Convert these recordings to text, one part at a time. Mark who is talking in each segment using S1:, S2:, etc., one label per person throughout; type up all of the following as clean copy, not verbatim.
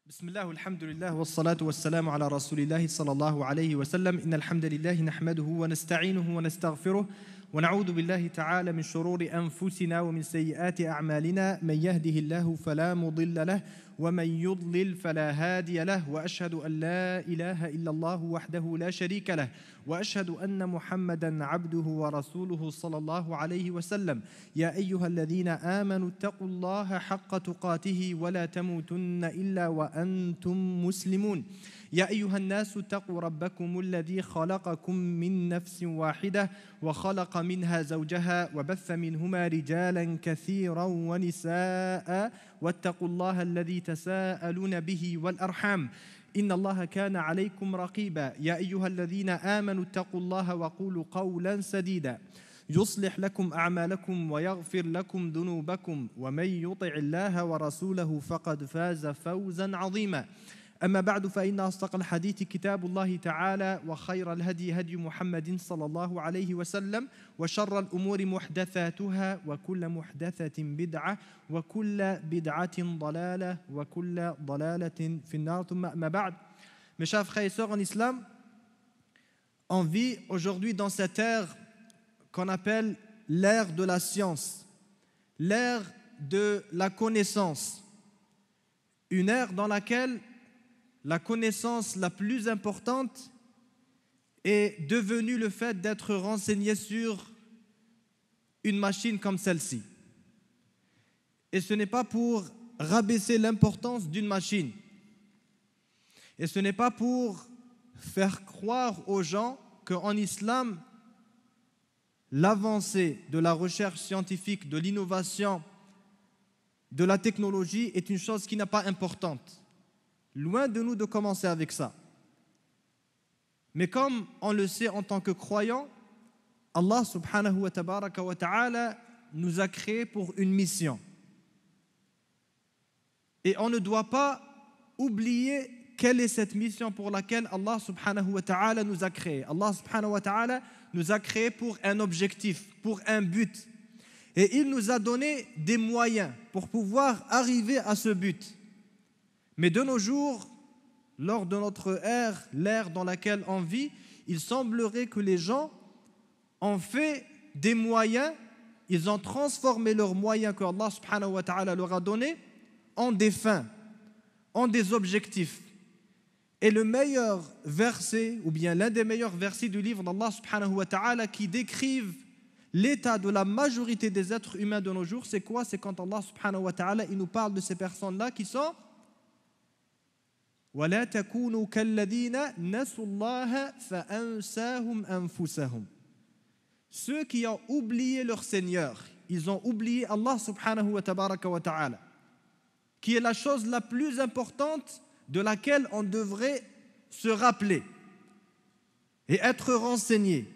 S1: بسم الله والحمد لله والصلاة والسلام على رسول الله صلى الله عليه وسلم إن الحمد لله نحمده ونستعينه ونستغفره ونعوذ بالله تعالى من شرور أنفسنا ومن سيئات أعمالنا من يهده الله فلا مضل له ومن يضلل فلا هادي له وأشهد أن لا إله إلا الله وحده لا شريك له وأشهد أن محمدا عبده ورسوله صلى الله عليه وسلم يا أيها الذين آمنوا اتقوا الله حق تقاته ولا تموتن إلا وأنتم مسلمون يا أيها الناس اتقوا ربكم الذي خلقكم من نفس واحدة وخلق منها زوجها وبث منهما رجالا كثيرا ونساء واتقوا الله الذي تساءلون به والأرحام إن الله كان عليكم رقيبا يا أيها الذين آمنوا اتقوا الله وقولوا قولا سديدا يصلح لكم أعمالكم ويغفر لكم ذنوبكم ومن يطع الله ورسوله فقد فاز فوزا عظيما أما بعد فإن أصدق الحديث كتاب الله تعالى وخير الهدي هدي محمد صلى الله عليه وسلم وشر الأمور محدثاتها وكل محدثة بدعة وكل بدعة ضلالة وكل ضلالة في النار ثم أما بعد. Mes chers frères et sœurs en islam, on vit aujourd'hui dans cette ère qu'on appelle l'ère de la science, l'ère de la connaissance, une ère dans laquelle la connaissance la plus importante est devenue le fait d'être renseigné sur une machine comme celle-ci. Et ce n'est pas pour rabaisser l'importance d'une machine. Et ce n'est pas pour faire croire aux gens qu'en islam, l'avancée de la recherche scientifique, de l'innovation, de la technologie est une chose qui n'est pas importante. Loin de nous de commencer avec ça. Mais comme on le sait en tant que croyants, Allah subhanahu wa ta'ala nous a créés pour une mission. Et on ne doit pas oublier quelle est cette mission pour laquelle Allah subhanahu wa ta'ala nous a créés. Allah subhanahu wa ta'ala nous a créés pour un objectif, pour un but. Et il nous a donné des moyens pour pouvoir arriver à ce but. Mais de nos jours, lors de notre ère, l'ère dans laquelle on vit, il semblerait que les gens ont fait des moyens, ils ont transformé leurs moyens que Allah subhanahu wa ta'ala leur a donnés en des fins, en des objectifs. Et le meilleur verset, ou bien l'un des meilleurs versets du livre d'Allah subhanahu wa ta'ala qui décrivent l'état de la majorité des êtres humains de nos jours, c'est quoi? C'est quand Allah subhanahu wa ta'ala il nous parle de ces personnes-là qui sont وَلَا تَكُونُوا كَالَّذِينَ نَسُوا اللَّهَ فَأَنْسَاهُمْ أَنفُسَهُمْ. Ceux qui ont oublié leur Seigneur, ils ont oublié Allah subhanahu wa ta'ala, qui est la chose la plus importante de laquelle on devrait se rappeler et être renseigné.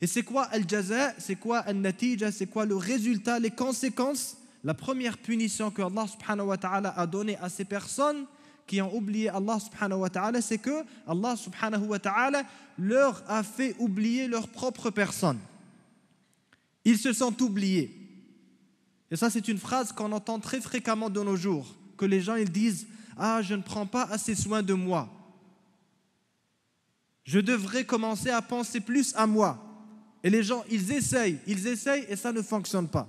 S1: Et c'est quoi al-jaza, c'est quoi al-natija, c'est quoi le résultat, les conséquences? La première punition que Allah subhanahu wa ta'ala a donnée à ces personnes qui ont oublié Allah subhanahu wa ta'ala, c'est que Allah subhanahu wa ta'ala leur a fait oublier leur propre personne. Ils se sont oubliés. Et ça, c'est une phrase qu'on entend très fréquemment de nos jours, que les gens ils disent « Ah, je ne prends pas assez soin de moi. Je devrais commencer à penser plus à moi. » Et les gens, ils essayent et ça ne fonctionne pas.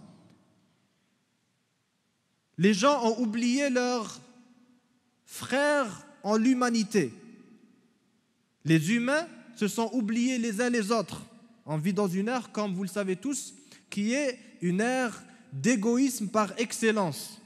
S1: Les gens ont oublié leur frères en l'humanité. Les humains se sont oubliés les uns les autres. On vit dans une ère, comme vous le savez tous, qui est une ère d'égoïsme par excellence,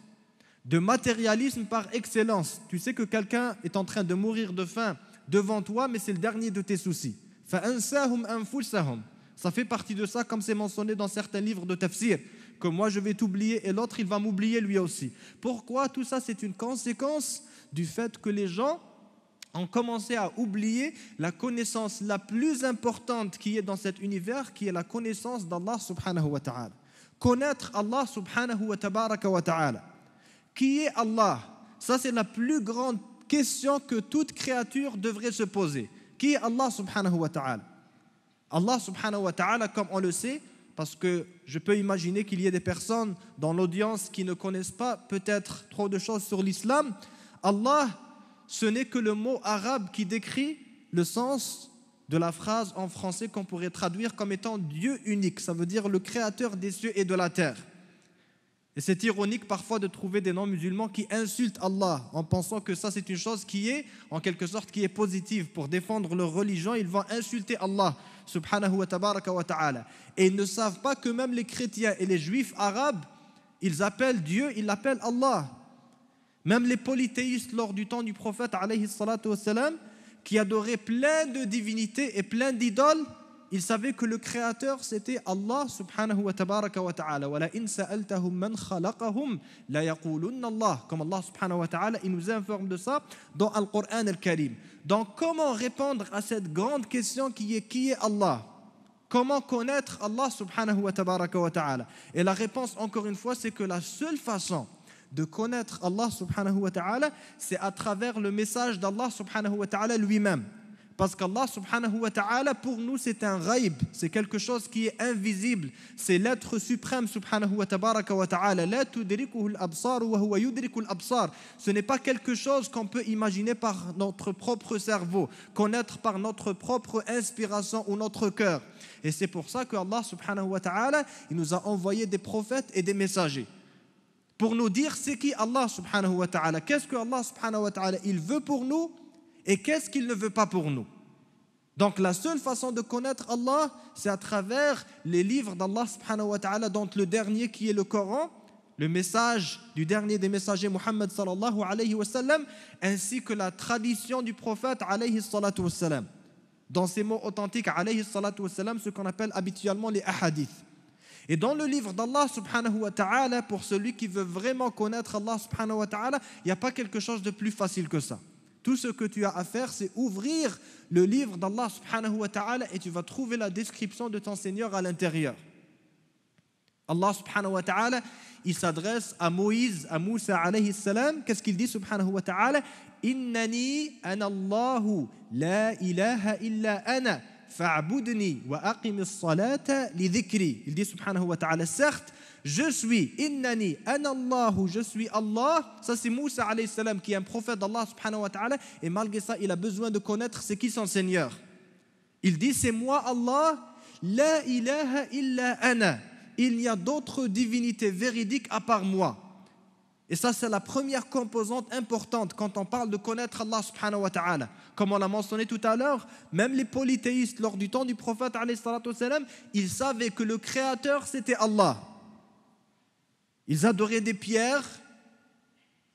S1: de matérialisme par excellence. Tu sais que quelqu'un est en train de mourir de faim devant toi, mais c'est le dernier de tes soucis. فَأَنْسَاهُمْ أَنفُسَهُمْ. Ça fait partie de ça, comme c'est mentionné dans certains livres de tafsir, que moi je vais t'oublier et l'autre il va m'oublier lui aussi. Pourquoi? Tout ça c'est une conséquence du fait que les gens ont commencé à oublier la connaissance la plus importante qui est dans cet univers, qui est la connaissance d'Allah subhanahu wa ta'ala. Connaître Allah subhanahu wa ta'ala. Qui est Allah? Ça c'est la plus grande question que toute créature devrait se poser. Qui est Allah subhanahu wa ta'ala? Allah subhanahu wa ta'ala, comme on le sait, parce que je peux imaginer qu'il y ait des personnes dans l'audience qui ne connaissent pas peut-être trop de choses sur l'islam. Allah, ce n'est que le mot arabe qui décrit le sens de la phrase en français qu'on pourrait traduire comme étant Dieu unique. Ça veut dire le créateur des cieux et de la terre. Et c'est ironique parfois de trouver des non-musulmans qui insultent Allah en pensant que ça c'est une chose qui est en quelque sorte qui est positive. Pour défendre leur religion, ils vont insulter Allah subhanahu wa tabaraka wa ta'ala. Et ils ne savent pas que même les chrétiens et les juifs arabes, ils appellent Dieu, ils l'appellent Allah. Même les polythéistes lors du temps du prophète alayhi salatu wassalam, qui adoraient plein de divinités et plein d'idoles, ils savaient que le créateur c'était Allah subhanahu wa tabaraka wa ta'ala. Wa la in sa'altahum man khalaqahum la yaqulunna Allah. Comme Allah subhanahu wa ta'ala, il nous informe de ça dans Al-Qur'an al-Karim. Donc comment répondre à cette grande question qui est Allah? Comment connaître Allah subhanahu wa tabaraka wa ta'ala? Et la réponse encore une fois, c'est que la seule façon de connaître Allah subhanahu wa ta'ala, c'est à travers le message d'Allah subhanahu wa ta'ala lui-même. Parce qu'Allah subhanahu wa ta'ala, pour nous, c'est un ghaib, c'est quelque chose qui est invisible. C'est l'être suprême subhanahu wa tabaraka wa ta'ala. La tudrikuhu al-absar wa huwa yudriku al-absar. Ce n'est pas quelque chose qu'on peut imaginer par notre propre cerveau, connaître par notre propre inspiration ou notre cœur. Et c'est pour ça que Allah subhanahu wa ta'ala, il nous a envoyé des prophètes et des messagers pour nous dire c'est qui Allah subhanahu wa ta'ala, qu'est-ce que Allah subhanahu wa ta'ala il veut pour nous et qu'est-ce qu'il ne veut pas pour nous. Donc la seule façon de connaître Allah, c'est à travers les livres d'Allah subhanahu wa ta'ala, dont le dernier qui est le Coran, le message du dernier des messagers Muhammad sallallahu alayhi wa sallam, ainsi que la tradition du prophète alayhi salatu wa sallam. Dans ces mots authentiques alayhi salatu wa sallam, ce qu'on appelle habituellement les ahadiths. Et dans le livre d'Allah subhanahu wa ta'ala, pour celui qui veut vraiment connaître Allah subhanahu wa ta'ala, il n'y a pas quelque chose de plus facile que ça. Tout ce que tu as à faire, c'est ouvrir le livre d'Allah subhanahu wa ta'ala et tu vas trouver la description de ton Seigneur à l'intérieur. Allah subhanahu wa ta'ala, il s'adresse à Moïse, à Moussa alayhi salam. Qu'est-ce qu'il dit subhanahu wa ta'ala? Innani ana Allahu la ilaha illa ana. Fa'budni wa aqimis salata li dhikri. Il dit subhanahu wa ta'ala, certes, je suis innani ana Allahu, je suis Allah. Ça c'est Moussa alayhi salam qui est un prophète d'Allah subhanahu wa ta'ala, et malgré ça il a besoin de connaître c'est qui son Seigneur. Il dit c'est moi Allah, la ilaha illa ana. Il n'y a d'autres divinités véridiques à part moi. Et ça, c'est la première composante importante quand on parle de connaître Allah subhanahu wa ta'ala. Comme on l'a mentionné tout à l'heure, même les polythéistes, lors du temps du prophète alayhi salatu wassalam, ils savaient que le créateur, c'était Allah. Ils adoraient des pierres,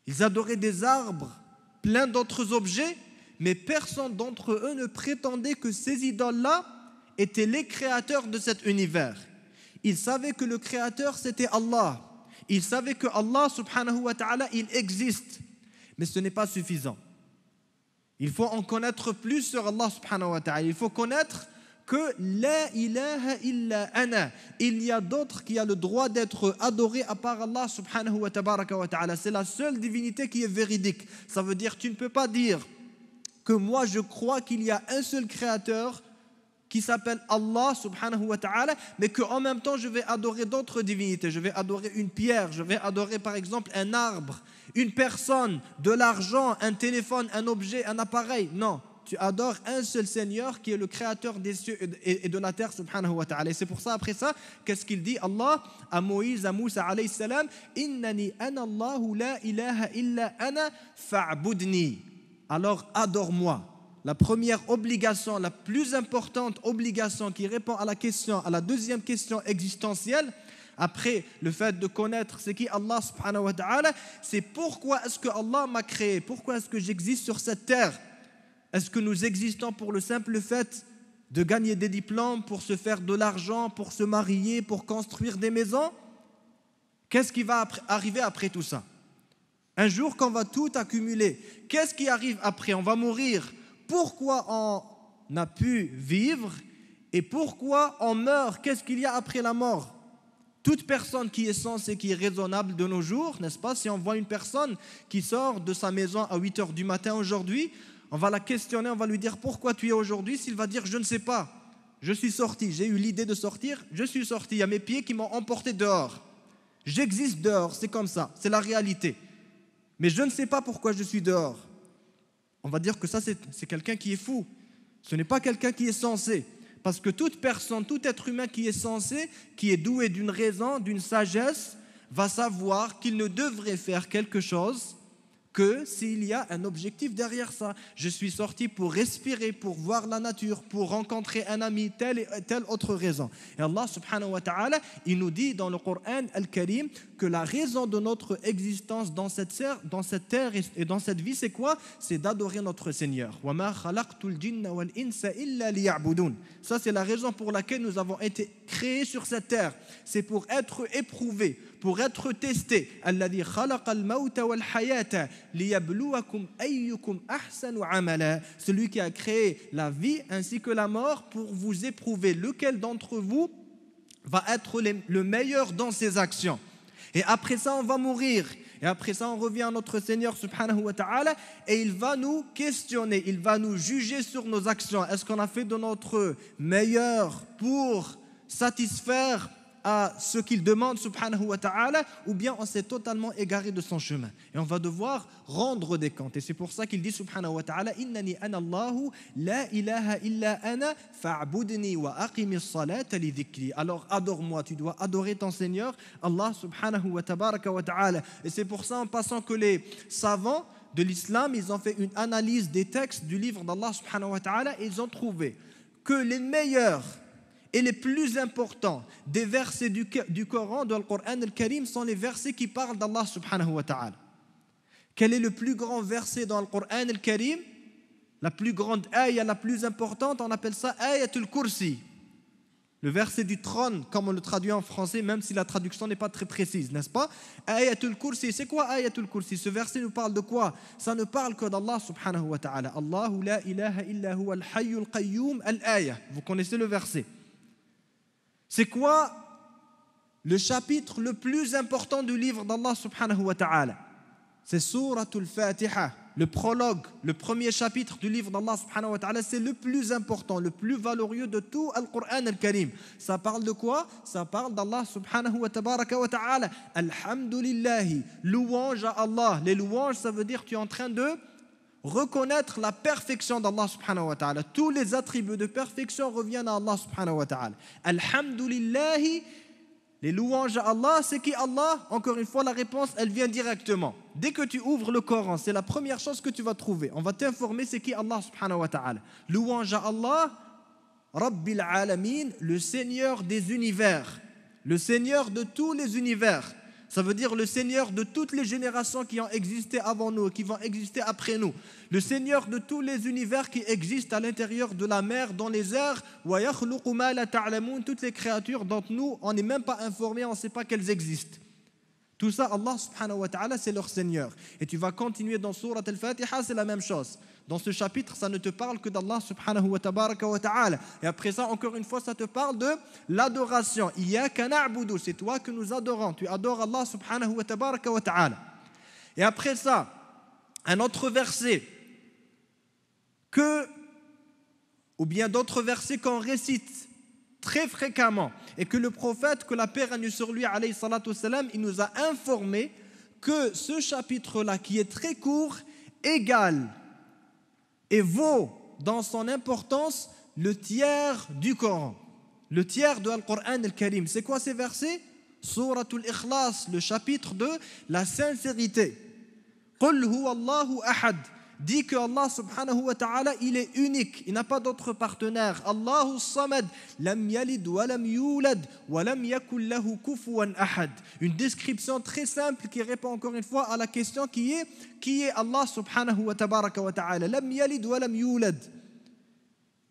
S1: ils adoraient des arbres, plein d'autres objets, mais personne d'entre eux ne prétendait que ces idoles-là étaient les créateurs de cet univers. Ils savaient que le créateur, c'était Allah. Ils savaient que Allah subhanahu wa ta'ala, il existe. Mais ce n'est pas suffisant. Il faut en connaître plus sur Allah subhanahu wa ta'ala. Il faut connaître que la ilaha illa ana. Il y a d'autres qui ont le droit d'être adorés à part Allah subhanahu wa ta'ala. C'est la seule divinité qui est véridique. Ça veut dire que tu ne peux pas dire que moi je crois qu'il y a un seul créateur qui s'appelle Allah subhanahu wa ta'ala, mais qu'en même temps je vais adorer d'autres divinités. Je vais adorer une pierre, je vais adorer par exemple un arbre, une personne, de l'argent, un téléphone, un objet, un appareil. Non, tu adores un seul Seigneur qui est le créateur des cieux et de la terre subhanahu wa ta'ala. Et c'est pour ça, après ça, qu'est-ce qu'il dit Allah à Moïse, à Moussa alayhi salam? Innani ana Allahu la ilaha illa ana fa'budni. Alors adore-moi. La première obligation, la plus importante obligation qui répond à la deuxième question existentielle, après le fait de connaître c'est qui Allah subhanahu wa ta'ala, c'est pourquoi est-ce que Allah m'a créé? Pourquoi est-ce que j'existe sur cette terre? Est-ce que nous existons pour le simple fait de gagner des diplômes, pour se faire de l'argent, pour se marier, pour construire des maisons? Qu'est-ce qui va arriver après tout ça? Un jour qu'on va tout accumuler, qu'est-ce qui arrive après? On va mourir. Pourquoi on a pu vivre et pourquoi on meurt? Qu'est-ce qu'il y a après la mort? Toute personne qui est sensée, qui est raisonnable de nos jours, n'est-ce pas? Si on voit une personne qui sort de sa maison à 8 h du matin aujourd'hui, on va la questionner, on va lui dire pourquoi tu es aujourd'hui. S'il va dire je ne sais pas, je suis sorti, j'ai eu l'idée de sortir, je suis sorti, il y a mes pieds qui m'ont emporté dehors. J'existe dehors, c'est comme ça, c'est la réalité. Mais je ne sais pas pourquoi je suis dehors. on va dire que ça c'est quelqu'un qui est fou. Ce n'est pas quelqu'un qui est sensé. Parce que toute personne, tout être humain qui est sensé, qui est doué d'une raison, d'une sagesse, va savoir qu'il ne devrait faire quelque chose que s'il y a un objectif derrière ça. Je suis sorti pour respirer, pour voir la nature, pour rencontrer un ami, telle et telle autre raison. Et Allah subhanahu wa ta'ala, il nous dit dans le Coran al-Karim que la raison de notre existence dans cette terre et dans cette vie, c'est quoi? C'est d'adorer notre Seigneur. وَمَا خَلَقْتُ الْجِنَّ وَالْإِنسَ إِلَّا لِيَعْبُدُونَ. Ça, c'est la raison pour laquelle nous avons été créés sur cette terre. C'est pour être éprouvés, pour être testés. الَّذِي خَلَقَ الْمَوْتَ وَالْحَيَاةَ لِيَبْلُوَكُمْ أَيُّكُمْ أَحْسَنُ عَمَلًا. Celui qui a créé la vie ainsi que la mort pour vous éprouver. Lequel d'entre vous va être le meilleur dans ses actions? Et après ça, on va mourir. Et après ça, on revient à notre Seigneur subhanahu wa ta'ala et il va nous questionner, il va nous juger sur nos actions. Est-ce qu'on a fait de notre meilleur pour satisfaire à ce qu'il demande subhanahu wa ta'ala, ou bien on s'est totalement égaré de son chemin et on va devoir rendre des comptes. Et c'est pour ça qu'il dit subhanahu wa ta'ala innani ana Allahu la ilaha illa ana fa'budni wa aqimis salata li dhikri. Alors adore-moi, tu dois adorer ton Seigneur Allah subhanahu wa tabaraka wa ta'ala. Et c'est pour ça en passant que les savants de l'islam, ils ont fait une analyse des textes du livre d'Allah subhanahu wa ta'ala et ils ont trouvé que les meilleurs et les plus importants des versets du Coran, de Al-Qur'an al-Karim, sont les versets qui parlent d'Allah subhanahu wa ta'ala. Quel est le plus grand verset dans Al-Qur'an al-Karim? La plus grande ayah, la plus importante, on appelle ça ayatul kursi. Le verset du trône, comme on le traduit en français, même si la traduction n'est pas très précise, n'est-ce pas? Ayatul kursi, c'est quoi ayatul kursi? Ce verset nous parle de quoi? Ça ne parle que d'Allah subhanahu wa ta'ala. Allahu la ilaha illa huwa al-hayyul qayyum al-ayah. Vous connaissez le verset. C'est quoi le chapitre le plus important du livre d'Allah subhanahu wa ta'ala? C'est Suratul Fatiha, le prologue, le premier chapitre du livre d'Allah subhanahu wa ta'ala. C'est le plus important, le plus valeureux de tout Al-Qur'an al-Karim. Ça parle de quoi? Ça parle d'Allah subhanahu wa tabaraka wa ta'ala. Alhamdulillahi, louange à Allah. Les louanges, ça veut dire que tu es en train de reconnaître la perfection d'Allah subhanahu wa ta'ala. Tous les attributs de perfection reviennent à Allah subhanahu wa ta'ala. Alhamdulillahi, les louanges à Allah, c'est qui Allah? Encore une fois, la réponse, elle vient directement. Dès que tu ouvres le Coran, c'est la première chose que tu vas trouver. On va t'informer c'est qui Allah subhanahu wa ta'ala. Louange à Allah, Rabbil Alamin, le Seigneur des univers, le Seigneur de tous les univers. Ça veut dire le Seigneur de toutes les générations qui ont existé avant nous, qui vont exister après nous. Le Seigneur de tous les univers qui existent à l'intérieur de la mer, dans les airs. Toutes les créatures dont nous, on n'est même pas informés, on ne sait pas qu'elles existent. Tout ça, Allah subhanahu wa ta'ala, c'est leur Seigneur. Et tu vas continuer dans Surat al-Fatiha, c'est la même chose. Dans ce chapitre, ça ne te parle que d'Allah subhanahu wa tabaraka wa ta'ala. Et après ça, encore une fois, ça te parle de l'adoration. Iyyaka na'budu, c'est toi que nous adorons. Tu adores Allah subhanahu wa tabaraka wa ta'ala. Et après ça, un autre verset ou bien d'autres versets qu'on récite très fréquemment et que le prophète, que la paix règne sur lui, alayhi salatu wassalam, il nous a informé que ce chapitre-là, qui est très court, égale et vaut dans son importance le tiers du Coran, le tiers de Al-Qur'an al-Karim. C'est quoi ces versets? Suratul Ikhlas, le chapitre de la sincérité. Qul huwa Allahu ahad. Dit que Allah subhanahu wa ta'ala, il est unique, il n'a pas d'autre partenaire. Allahu samad, lam yalid wa lam yulad wa lam yakul lahu kufuwan ahad. Une description très simple qui répond encore une fois à la question qui est Allah subhanahu wa tabaraka wa ta'ala. Lam yalid wa lam yulad.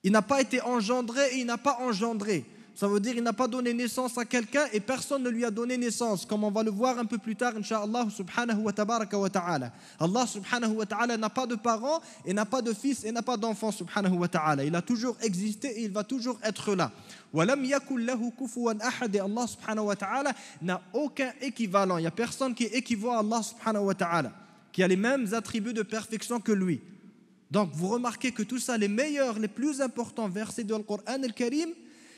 S1: Il n'a pas été engendré et il n'a pas engendré. Ça veut dire qu'il n'a pas donné naissance à quelqu'un et personne ne lui a donné naissance, comme on va le voir un peu plus tard, incha'Allah subhanahu wa tabaraka wa ta'ala. Allah subhanahu wa ta'ala n'a pas de parents et n'a pas de fils et n'a pas d'enfants subhanahu wa ta'ala. Il a toujours existé et il va toujours être là. وَلَمْ يَكُنْ لَهُ كُفُوًا أَحَدٍ. Allah subhanahu wa ta'ala n'a aucun équivalent. Il n'y a personne qui est équivalent à Allah subhanahu wa ta'ala, qui a les mêmes attributs de perfection que lui. Donc vous remarquez que tout ça, les meilleurs, les plus importants versets de Al-Qur'an al-Karim,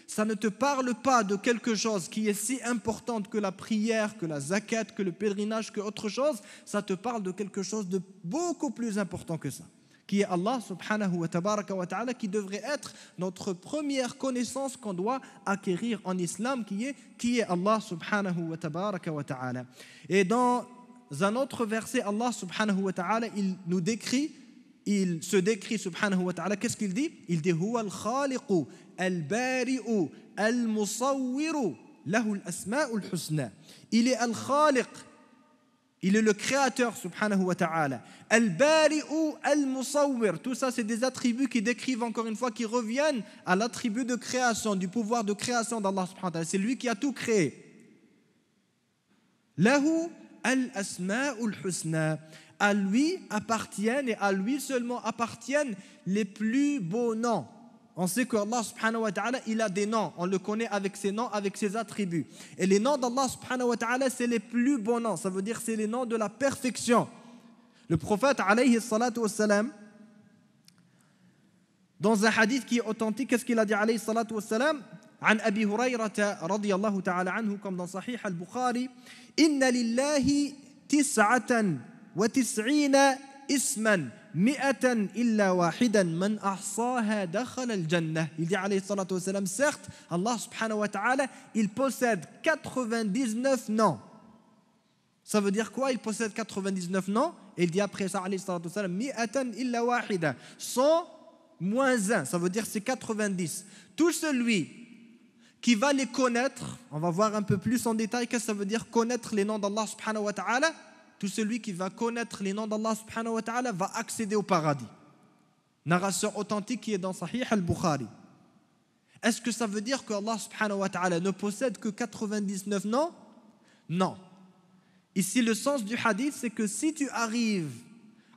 S1: ça ne te parle pas de quelque chose qui est si importante que la prière, que la zakat, que le pèlerinage, que autre chose. Ça te parle de quelque chose de beaucoup plus important que ça. qui est Allah subhanahu wa ta'ala, qui devrait être notre première connaissance qu'on doit acquérir en islam, qui est Allah subhanahu wa ta'ala. Et dans un autre verset, Allah subhanahu wa ta'ala, il se décrit subhanahu wa ta'ala, qu'est-ce qu'il dit? Il dit huwa al-khaliqu al-bari'u al-musawwiru lahu al-asma'ul husna. Il est al-khaliq, il est le créateur subhanahu wa ta'ala. Al-bari'u al-musawwir, tout ça c'est des attributs qui décrivent encore une fois, qui reviennent à l'attribut de création, du pouvoir de création d'Allah subhanahu wa ta'ala. C'est lui qui a tout créé. Lahu al-asma'ul husna. À lui appartiennent et à lui seulement appartiennent les plus beaux noms. On sait que Allah subhanahu wa ta'ala, il a des noms. On le connaît avec ses noms, avec ses attributs. Et les noms d'Allah subhanahu wa ta'ala, c'est les plus beaux noms. Ça veut dire c'est les noms de la perfection. Le prophète alayhi salatu wassalam, dans un hadith qui est authentique, qu'est-ce qu'il a dit alayhi salatu wassalam? عن أبي هريرة رضي الله تعالى عنه comme dans Sahih al-Bukhari إن لله 99 اسما 100 إلا واحدا من أحصاها دخل الجنة. Il dit alayhi salatu wassalam, certes Allah subhanahu wa ta'ala, il possède 99 noms. Ça veut dire quoi? Il possède 99 noms. Et il dit après ça alayhi salatu wassalam 100 إلا واحدا, 100 moins 1, ça veut dire c'est 90. Tout celui qui va les connaître, on va voir un peu plus en détail qu'est-ce que ça veut dire connaître les noms d'Allah subhanahu wa ta'ala. Tout celui qui va connaître les noms d'Allah subhanahu wa ta'ala va accéder au paradis. Narration authentique qui est dans Sahih al-Bukhari. Est-ce que ça veut dire que Allah subhanahu wa ta'ala ne possède que 99 noms? Non. Ici le sens du hadith, c'est que si tu arrives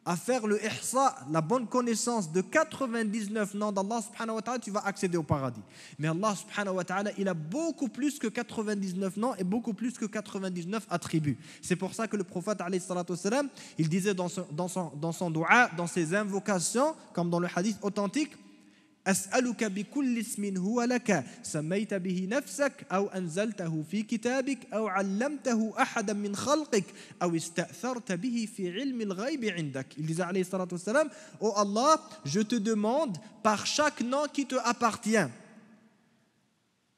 S1: à faire le ihsa, la bonne connaissance de 99 noms d'Allah subhanahu wa ta'ala, tu vas accéder au paradis. Mais Allah subhanahu wa ta'ala, il a beaucoup plus que 99 noms et beaucoup plus que 99 attributs. C'est pour ça que le prophète alayhi salatu wassalam, il disait dans son dua, dans ses invocations, comme dans le hadith authentique, أسألك بكل اسم هو لك سميت به نفسك أو أنزلته في كتابك أو علمته أحدا من خلقك أو استأثرت به في علم الغيب عندك. Il disait alayhi salatu wassalam, oh Allah, je te demande par chaque nom qui te appartient,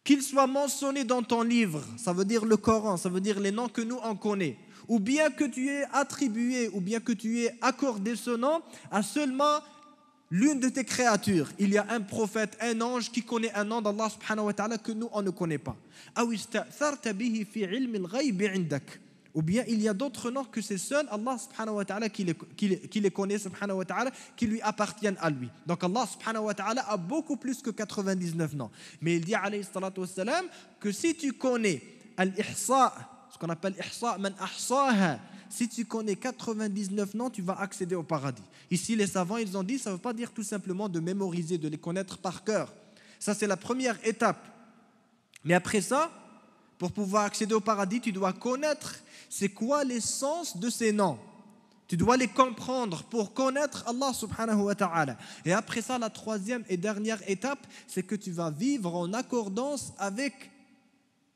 S1: qu'il soit mentionné dans ton livre, ça veut dire le Coran, ça veut dire les noms que nous on connaît, ou bien que tu aies attribué, ou bien que tu aies accordé ce nom à seulement l'une de tes créatures. Il y a un prophète, un ange qui connaît un nom d'Allah subhanahu wa ta'ala que nous on ne connaît pas. Ou bien il y a d'autres noms que c'est seul Allah subhanahu wa ta'ala qui les connaît subhanahu wa ta'ala, qui lui appartiennent à lui. Donc Allah subhanahu wa ta'ala a beaucoup plus que 99 noms. Mais il dit alayhi salatu wassalam que si tu connais al-ihsa, ce qu'on appelle ihsa man ahsaha, si tu connais 99 noms, tu vas accéder au paradis. Ici, les savants, ils ont dit, ça ne veut pas dire tout simplement de mémoriser, de les connaître par cœur. Ça, c'est la première étape. Mais après ça, pour pouvoir accéder au paradis, tu dois connaître c'est quoi l'essence de ces noms. Tu dois les comprendre pour connaître Allah subhanahu wa ta'ala. Et après ça, la troisième et dernière étape, c'est que tu vas vivre en accordance avec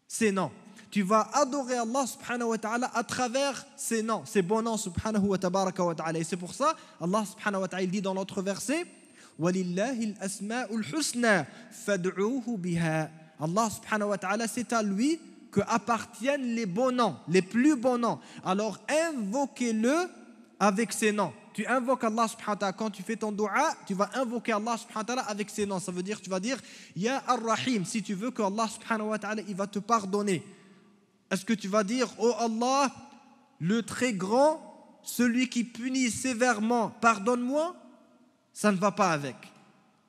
S1: ces noms. Tu vas adorer Allah subhanahu wa ta'ala à travers ces noms, ces bons noms subhanahu wa ta'ala. Et c'est pour ça, Allah subhanahu wa ta'ala il dit dans l'autre verset, وَلِلَّهِ الْأَسْمَاءُ الْحُسْنَى فَادْعُوهُ بِهَا. Allah subhanahu wa ta'ala, c'est à lui que appartiennent les bons noms, les plus bons noms. Alors invoquez-le avec ces noms. Tu invoques Allah subhanahu wa ta'ala quand tu fais ton dua, tu vas invoquer Allah subhanahu wa ta'ala avec ces noms. Ça veut dire, tu vas dire Ya Ar-Rahim, si tu veux que Allah subhanahu wa ta'ala il va te pardonner. Est-ce que tu vas dire, oh Allah, le très grand, celui qui punit sévèrement, pardonne-moi? Ça ne va pas avec.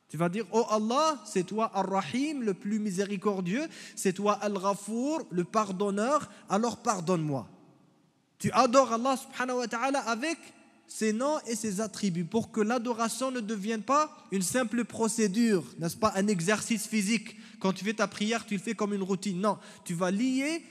S1: Tu vas dire, oh Allah, c'est toi Ar-Rahim, le plus miséricordieux, c'est toi Al-Ghafour, le pardonneur, alors pardonne-moi. Tu adores Allah subhanahu wa ta'ala avec ses noms et ses attributs pour que l'adoration ne devienne pas une simple procédure, n'est-ce pas, un exercice physique. Quand tu fais ta prière, tu le fais comme une routine. Non, tu vas lier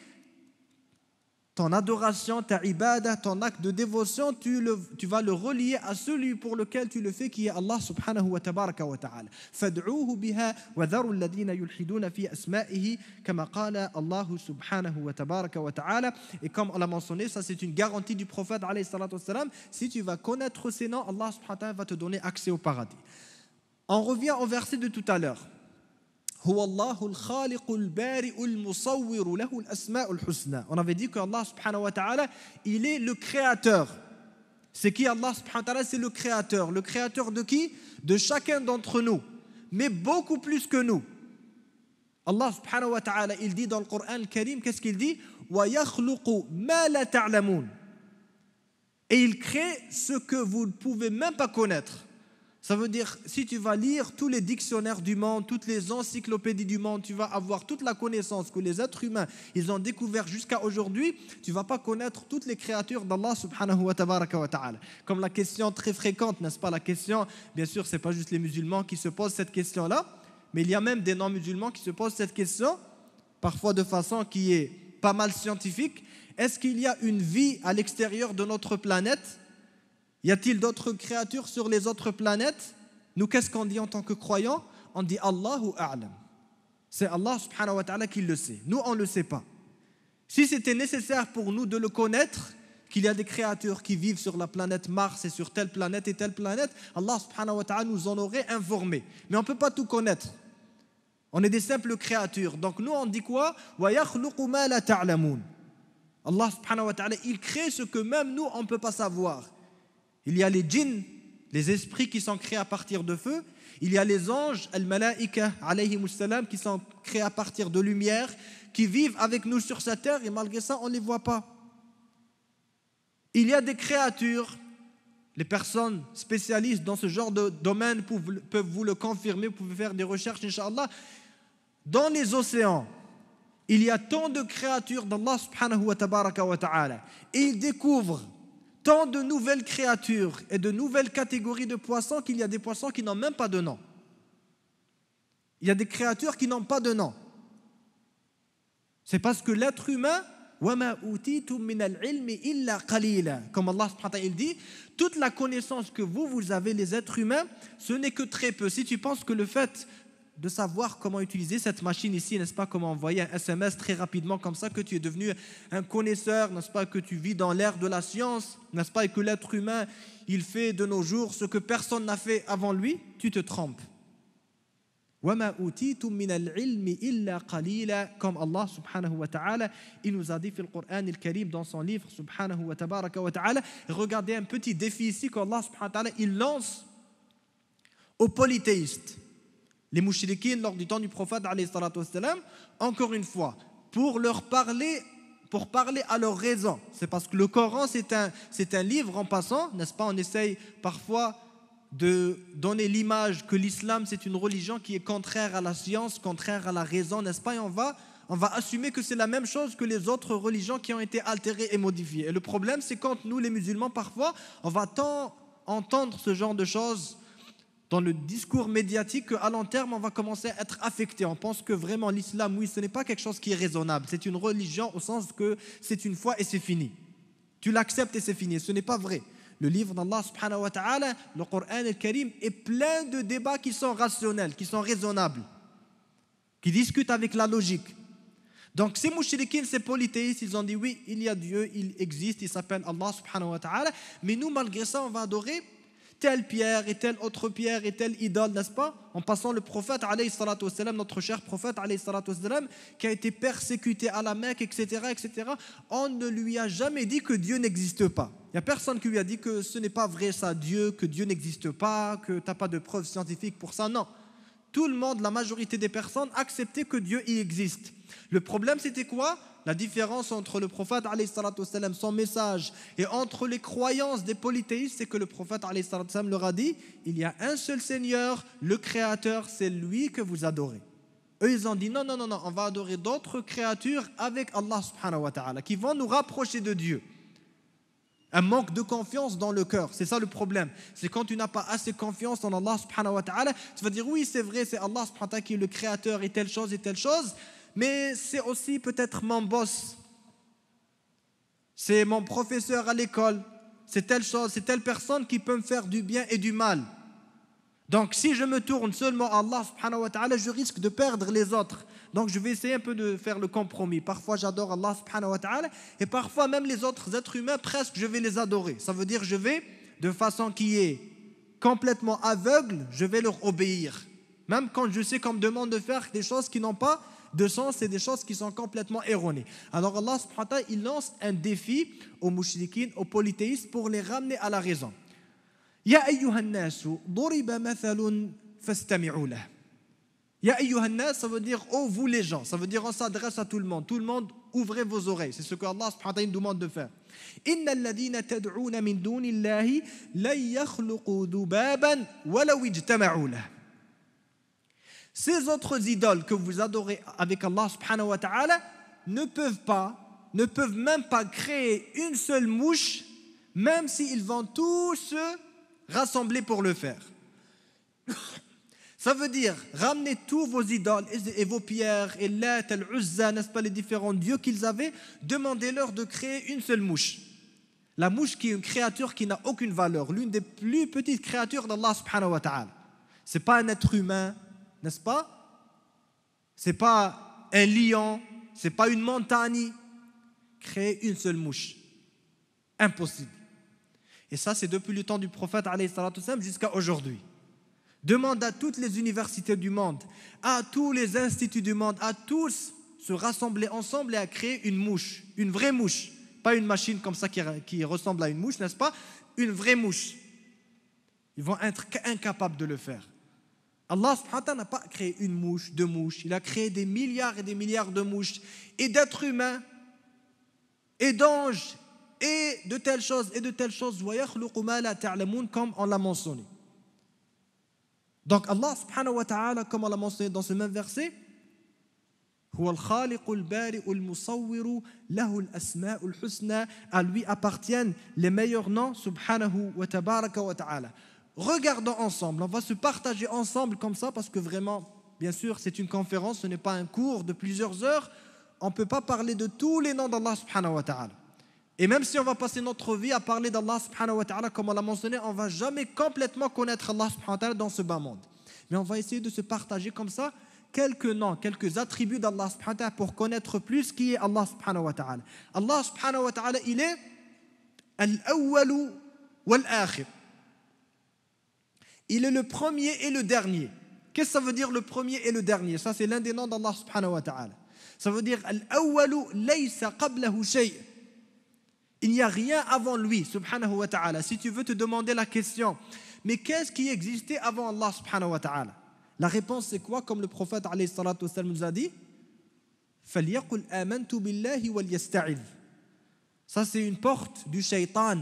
S1: ton adoration, ta ibadah, ton acte de dévotion, tu vas le relier à celui pour lequel tu le fais, qui est Allah subhanahu wa tabaraka wa ta'ala. فَادْعُوهُ بِهَا وَذَرُوا الَّذِينَ يُلْحِدُونَ فِي أَسْمَائِهِ كَمَا قَالَ اللَّهُ سُبْحَانَهُ وَتَبَارَكَ وَتَعَالَى. Et comme on l'a mentionné, ça c'est une garantie du prophète alayhi salatu wassalam. Si tu vas connaître ces noms, Allah subhanahu wa ta'ala va te donner accès au paradis. On revient au verset de tout à l'heure. On avait dit que Allah subhanahu wa ta'ala, il est le créateur. C'est qui Allah subhanahu wa ta'ala? C'est le créateur. Le créateur de qui? De chacun d'entre nous, mais beaucoup plus que nous. Allah subhanahu wa ta'ala, il dit dans le Coran al-Karim, qu'est-ce qu'il dit? وَيَخْلُقُ مَا لَا تَعْلَمُونَ. Et il crée ce que vous ne pouvez même pas connaître. Ça veut dire, si tu vas lire tous les dictionnaires du monde, toutes les encyclopédies du monde, tu vas avoir toute la connaissance que les êtres humains, ils ont découvert jusqu'à aujourd'hui, tu ne vas pas connaître toutes les créatures d'Allah subhanahu wa tabaraka wa ta'ala. Comme la question très fréquente, n'est-ce pas, la question, bien sûr, ce n'est pas juste les musulmans qui se posent cette question-là, mais il y a même des non-musulmans qui se posent cette question, parfois de façon qui est pas mal scientifique. Est-ce qu'il y a une vie à l'extérieur de notre planète? Y a-t-il d'autres créatures sur les autres planètes? Nous, qu'est-ce qu'on dit en tant que croyants? On dit Allahu a'lam. C'est Allah subhanahu wa ta'ala qui le sait. Nous, on ne le sait pas. Si c'était nécessaire pour nous de le connaître, qu'il y a des créatures qui vivent sur la planète Mars et sur telle planète et telle planète, Allah subhanahu wa ta'ala nous en aurait informés. Mais on ne peut pas tout connaître. On est des simples créatures. Donc nous, on dit quoi? Wa yakhluqu ma la ta'lamun. Allah subhanahu wa ta'ala, il crée ce que même nous, on ne peut pas savoir. Il y a les djinns, les esprits qui sont créés à partir de feu. Il y a les anges, al-malaïka, alayhimus salam, qui sont créés à partir de lumière, qui vivent avec nous sur cette terre et malgré ça, on ne les voit pas. Il y a des créatures, les personnes spécialistes dans ce genre de domaine peuvent vous le confirmer, vous pouvez faire des recherches, Inch'Allah. Dans les océans, il y a tant de créatures d'Allah subhanahu wa tabaraka wa ta'ala. Et ils découvrent tant de nouvelles créatures et de nouvelles catégories de poissons qu'il y a des poissons qui n'ont même pas de nom. Il y a des créatures qui n'ont pas de nom. C'est parce que l'être humain, وَمَا أُوتِيتُم مِّنَ الْعِلْمِ إِلَّا قَلِيلًا, comme Allah subhanahu wa ta'ala il dit, toute la connaissance que vous avez les êtres humains, ce n'est que très peu. Si tu penses que le fait de savoir comment utiliser cette machine ici, n'est-ce pas, comment envoyer un SMS très rapidement comme ça, que tu es devenu un connaisseur, n'est-ce pas, que tu vis dans l'ère de la science, n'est-ce pas, et que l'être humain, il fait de nos jours ce que personne n'a fait avant lui, tu te trompes. وَمَا أُوتِيتُم مِّنَ الْعِلْمِ إِلَّا قَلِيلًا, comme Allah subhanahu wa ta'ala, il nous a dit dans le Coran al-Karim, dans son livre subhanahu wa tabaraka wa ta'ala. Regardez un petit défi ici qu'Allah subhanahu wa ta'ala, il lance aux polythéistes. Les mouchriquines lors du temps du prophète alayhi salatu wassalam, encore une fois, pour parler à leur raison. C'est parce que le Coran c'est un livre en passant, n'est-ce pas? On essaye parfois de donner l'image que l'islam c'est une religion qui est contraire à la science, contraire à la raison, n'est-ce pas? Et on va assumer que c'est la même chose que les autres religions qui ont été altérées et modifiées. Et le problème c'est quand nous les musulmans parfois, on va tant entendre ce genre de choses dans le discours médiatique qu'à long terme, on va commencer à être affecté. On pense que vraiment l'islam, oui, ce n'est pas quelque chose qui est raisonnable. C'est une religion au sens que c'est une fois et c'est fini. Tu l'acceptes et c'est fini. Ce n'est pas vrai. Le livre d'Allah subhanahu wa ta'ala, le Coran al-Karim, est plein de débats qui sont rationnels, qui sont raisonnables, qui discutent avec la logique. Donc ces mouchriquines, ces polythéistes, ils ont dit oui, il y a Dieu, il existe, il s'appelle Allah subhanahu wa ta'ala, mais nous, malgré ça, on va adorer telle pierre et telle autre pierre et telle idole, n'est-ce pas? En passant le prophète alayhi salatu wassalam, notre cher prophète alayhi salatu wassalam, qui a été persécuté à la Mecque, etc., etc., on ne lui a jamais dit que Dieu n'existe pas. Il n'y a personne qui lui a dit que ce n'est pas vrai ça, Dieu, que Dieu n'existe pas, que tu n'as pas de preuves scientifiques pour ça. Non. Tout le monde, la majorité des personnes acceptaient que Dieu y existe. Le problème c'était quoi? La différence entre le prophète alayhi salatu wassalam, son message, et entre les croyances des polythéistes, c'est que le prophète alayhi salatu wassalam leur a dit il y a un seul Seigneur, le Créateur, c'est lui que vous adorez. Eux ils ont dit non, on va adorer d'autres créatures avec Allah subhanahu wa ta'ala qui vont nous rapprocher de Dieu. Un manque de confiance dans le cœur, c'est ça le problème. C'est quand tu n'as pas assez confiance en Allah subhanahu wa ta'ala, tu vas dire oui c'est vrai, c'est Allah subhanahu wa ta'ala qui est le Créateur et telle chose, mais c'est aussi peut-être mon boss. c'est mon professeur à l'école, c'est telle chose, c'est telle personne qui peut me faire du bien et du mal. Donc si je me tourne seulement à Allah subhanahu wa ta'ala, je risque de perdre les autres. Donc je vais essayer un peu de faire le compromis. Parfois j'adore Allah subhanahu wa ta'ala et parfois même les autres êtres humains, presque je vais les adorer. Ça veut dire je vais, de façon qui est complètement aveugle, je vais leur obéir. Même quand je sais qu'on me demande de faire des choses qui n'ont pas de sens, c'est des choses qui sont complètement erronées. Alors Allah subhanahu wa ta'ala, il lance un défi aux mushrikines, aux polythéistes pour les ramener à la raison. Ya ayyuhan nasu, duriba mathalun fastami'u lah. Ya ayyuhan nas, ça veut dire oh vous les gens, ça veut dire on s'adresse à tout le monde, ouvrez vos oreilles, c'est ce que Allah subhanahu wa ta'ala nous demande de faire. Innal ladhina tad'una min dunillahi la yakhluqu dhubaban walaw ijtama'u lah. Ces autres idoles que vous adorez avec Allah subhanahu wa ta'ala ne peuvent même pas créer une seule mouche, même s'ils vont tous se rassembler pour le faire. Ça veut dire, ramenez tous vos idoles et vos pierres, et Lat, Al-Uzza, n'est-ce pas, les différents dieux qu'ils avaient, demandez-leur de créer une seule mouche. La mouche qui est une créature qui n'a aucune valeur, l'une des plus petites créatures d'Allah subhanahu wa ta'ala. Ce n'est pas un être humain, n'est-ce pas? Ce n'est pas un lion, ce n'est pas une montagne. Créer une seule mouche. Impossible. Et ça, c'est depuis le temps du prophète jusqu'à aujourd'hui. Demande à toutes les universités du monde, à tous les instituts du monde, à tous se rassembler ensemble et à créer une mouche, une vraie mouche. Pas une machine comme ça qui ressemble à une mouche, n'est-ce pas? Une vraie mouche. Ils vont être incapables de le faire. Allah subhanahu wa ta'ala n'a pas créé une mouche, deux mouches. Il a créé des milliards et des milliards de mouches et d'êtres humains et d'anges et de telles choses et de telles choses. Comme on l'a mentionné. Donc Allah subhanahu wa ta'ala, comme on l'a mentionné dans ce même verset, à lui appartiennent les meilleurs noms subhanahu wa tabaraka wa ta'ala. Regardons ensemble, on va se partager ensemble comme ça parce que vraiment, bien sûr, c'est une conférence, ce n'est pas un cours de plusieurs heures. On ne peut pas parler de tous les noms d'Allah subhanahu wa ta'ala. Et même si on va passer notre vie à parler d'Allah subhanahu wa ta'ala, comme on l'a mentionné, on ne va jamais complètement connaître Allah subhanahu wa ta'ala dans ce bas monde. Mais on va essayer de se partager comme ça quelques noms, quelques attributs d'Allah subhanahu wa ta'ala pour connaître plus qui est Allah subhanahu wa ta'ala. Allah subhanahu wa ta'ala, il est al-awwalu wal-akhir. Il est le premier et le dernier. Qu'est-ce que ça veut dire le premier et le dernier? Ça, c'est l'un des noms d'Allah subhanahu wa ta'ala. Ça veut dire al-awwalu laysa qablahu shay'. Il n'y a rien avant lui, subhanahu wa ta'ala. Si tu veux te demander la question, mais qu'est-ce qui existait avant Allah subhanahu wa ta'ala? La réponse c'est quoi? Comme le prophète alayhi salatu wassalam nous a dit, فَلْيَقُلْ آمَنْتُ بِاللَّهِ وَلْيَسْتَعِذْ. Ça c'est une porte du shaitan,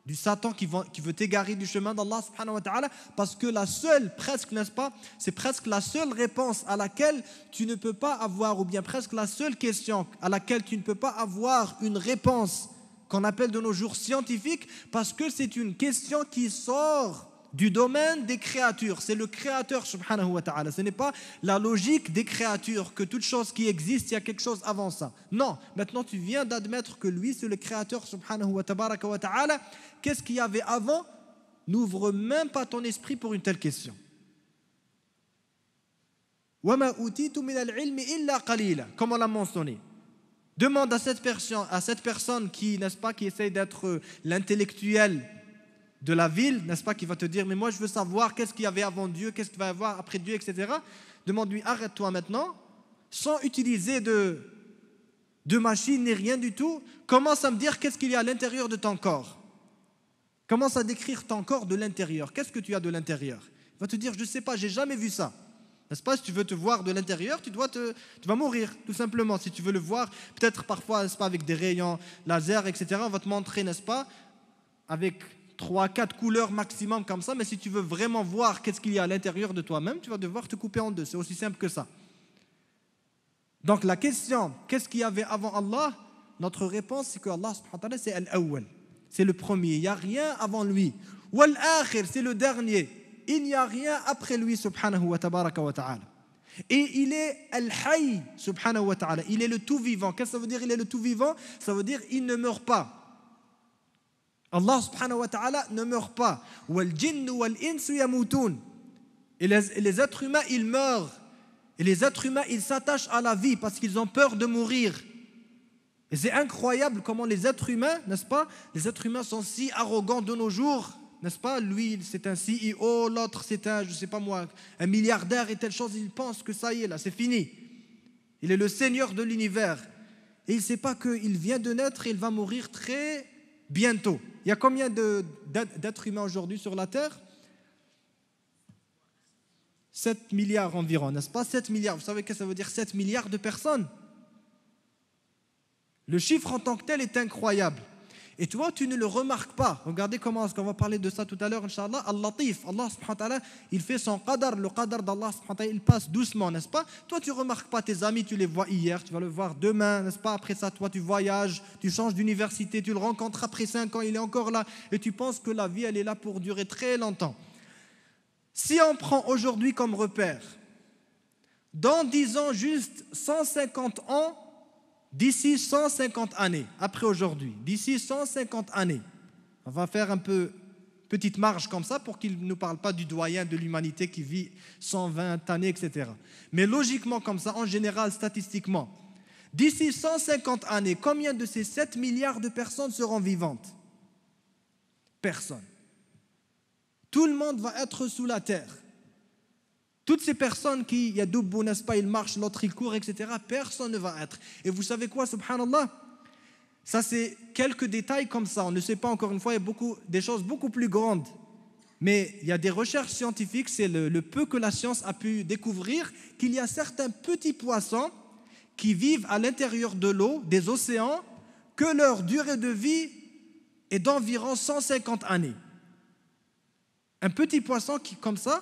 S1: du Satan qui veut t'égarer du chemin d'Allah subhanahu wa ta'ala, parce que la seule, presque, n'est-ce pas, c'est presque la seule réponse à laquelle tu ne peux pas avoir, ou bien presque la seule question à laquelle tu ne peux pas avoir une réponse qu'on appelle de nos jours scientifique, parce que c'est une question qui sort du domaine des créatures. C'est le créateur subhanahu wa ta'ala. Ce n'est pas la logique des créatures, que toute chose qui existe, il y a quelque chose avant ça. Non, maintenant tu viens d'admettre que lui c'est le créateur subhanahu wa ta'ala. Qu'est-ce qu'il y avait avant? N'ouvre même pas ton esprit pour une telle question. وَمَا أُوتِيتُ مِنَ الْعِلْمِ إِلَّا قَلِيلًا. Comme on l'a mentionné. Demande à cette personne qui, n'est-ce pas, qui essaie d'être l'intellectuel de la ville, n'est-ce pas, qui va te dire, mais moi je veux savoir qu'est-ce qu'il y avait avant Dieu, qu'est-ce qu'il va y avoir après Dieu, etc. Demande-lui, arrête-toi maintenant, sans utiliser de machine ni rien du tout, commence à me dire qu'est-ce qu'il y a à l'intérieur de ton corps. Commence à décrire ton corps de l'intérieur. Qu'est-ce que tu as de l'intérieur? Il va te dire, je ne sais pas, j'ai jamais vu ça. N'est-ce pas? Si tu veux te voir de l'intérieur, tu vas mourir, tout simplement. Si tu veux le voir, peut-être parfois, n'est-ce pas, avec des rayons laser, etc. On va te montrer, n'est-ce pas, avec 3-4 couleurs maximum comme ça. Mais si tu veux vraiment voir qu'est-ce qu'il y a à l'intérieur de toi-même, tu vas devoir te couper en deux. C'est aussi simple que ça. Donc la question, qu'est-ce qu'il y avait avant Allah? Notre réponse, c'est que Allah subhanahu wa ta'ala, c'est al-awwal. C'est le premier. Il n'y a rien avant lui. Wal-akhir, c'est le dernier. Il n'y a rien après lui, subhanahu wa tabaraka wa ta'ala. Et il est Al-Hayy, subhanahu wa ta'ala. Il est le tout vivant. Qu'est-ce que ça veut dire, il est le tout vivant? Ça veut dire il ne meurt pas. Allah subhanahu wa ta'ala ne meurt pas. Wal jinnu wal insu yamutoun. Et les êtres humains, ils meurent. Et les êtres humains, ils s'attachent à la vie parce qu'ils ont peur de mourir. Et c'est incroyable comment les êtres humains, n'est-ce pas? Les êtres humains sont si arrogants de nos jours, n'est-ce pas? Lui, c'est un CEO, l'autre, c'est un, je ne sais pas moi, un milliardaire et telle chose. Il pense que ça y est, là, c'est fini. Il est le Seigneur de l'univers. Et il ne sait pas qu'il vient de naître et il va mourir très bientôt. Il y a combien d'êtres humains aujourd'hui sur la Terre? 7 milliards environ, n'est-ce pas? 7 milliards. Vous savez ce que ça veut dire 7 milliards de personnes? Le chiffre en tant que tel est incroyable. Et toi, tu ne le remarques pas. Regardez comment, est-ce qu'on va parler de ça tout à l'heure, Inch'Allah. Al-Latif, Allah subhanahu wa ta'ala, il fait son qadar, le qadar d'Allah subhanahu wa ta'ala, il passe doucement, n'est-ce pas? Toi, tu ne remarques pas tes amis, tu les vois hier, tu vas le voir demain, n'est-ce pas? Après ça, toi, tu voyages, tu changes d'université, tu le rencontres après 5 ans, il est encore là, et tu penses que la vie, elle est là pour durer très longtemps. Si on prend aujourd'hui comme repère, dans 10 ans, juste 150 ans, d'ici 150 années, après aujourd'hui, d'ici 150 années, on va faire un peu petite marge comme ça pour qu'il ne nous parle pas du doyen de l'humanité qui vit 120 années, etc. Mais logiquement comme ça, en général, statistiquement, d'ici 150 années, combien de ces 7 milliards de personnes seront vivantes? Personne. Tout le monde va être sous la terre. Toutes ces personnes qui, il y a Doubou, n'est-ce pas, il marche, l'autre il court, etc. Personne ne va être. Et vous savez quoi, subhanallah? Ça, c'est quelques détails comme ça. On ne sait pas, encore une fois, il y a des choses beaucoup plus grandes. Mais il y a des recherches scientifiques, c'est le peu que la science a pu découvrir, qu'il y a certains petits poissons qui vivent à l'intérieur de l'eau, des océans, que leur durée de vie est d'environ 150 années. Un petit poisson qui, comme ça,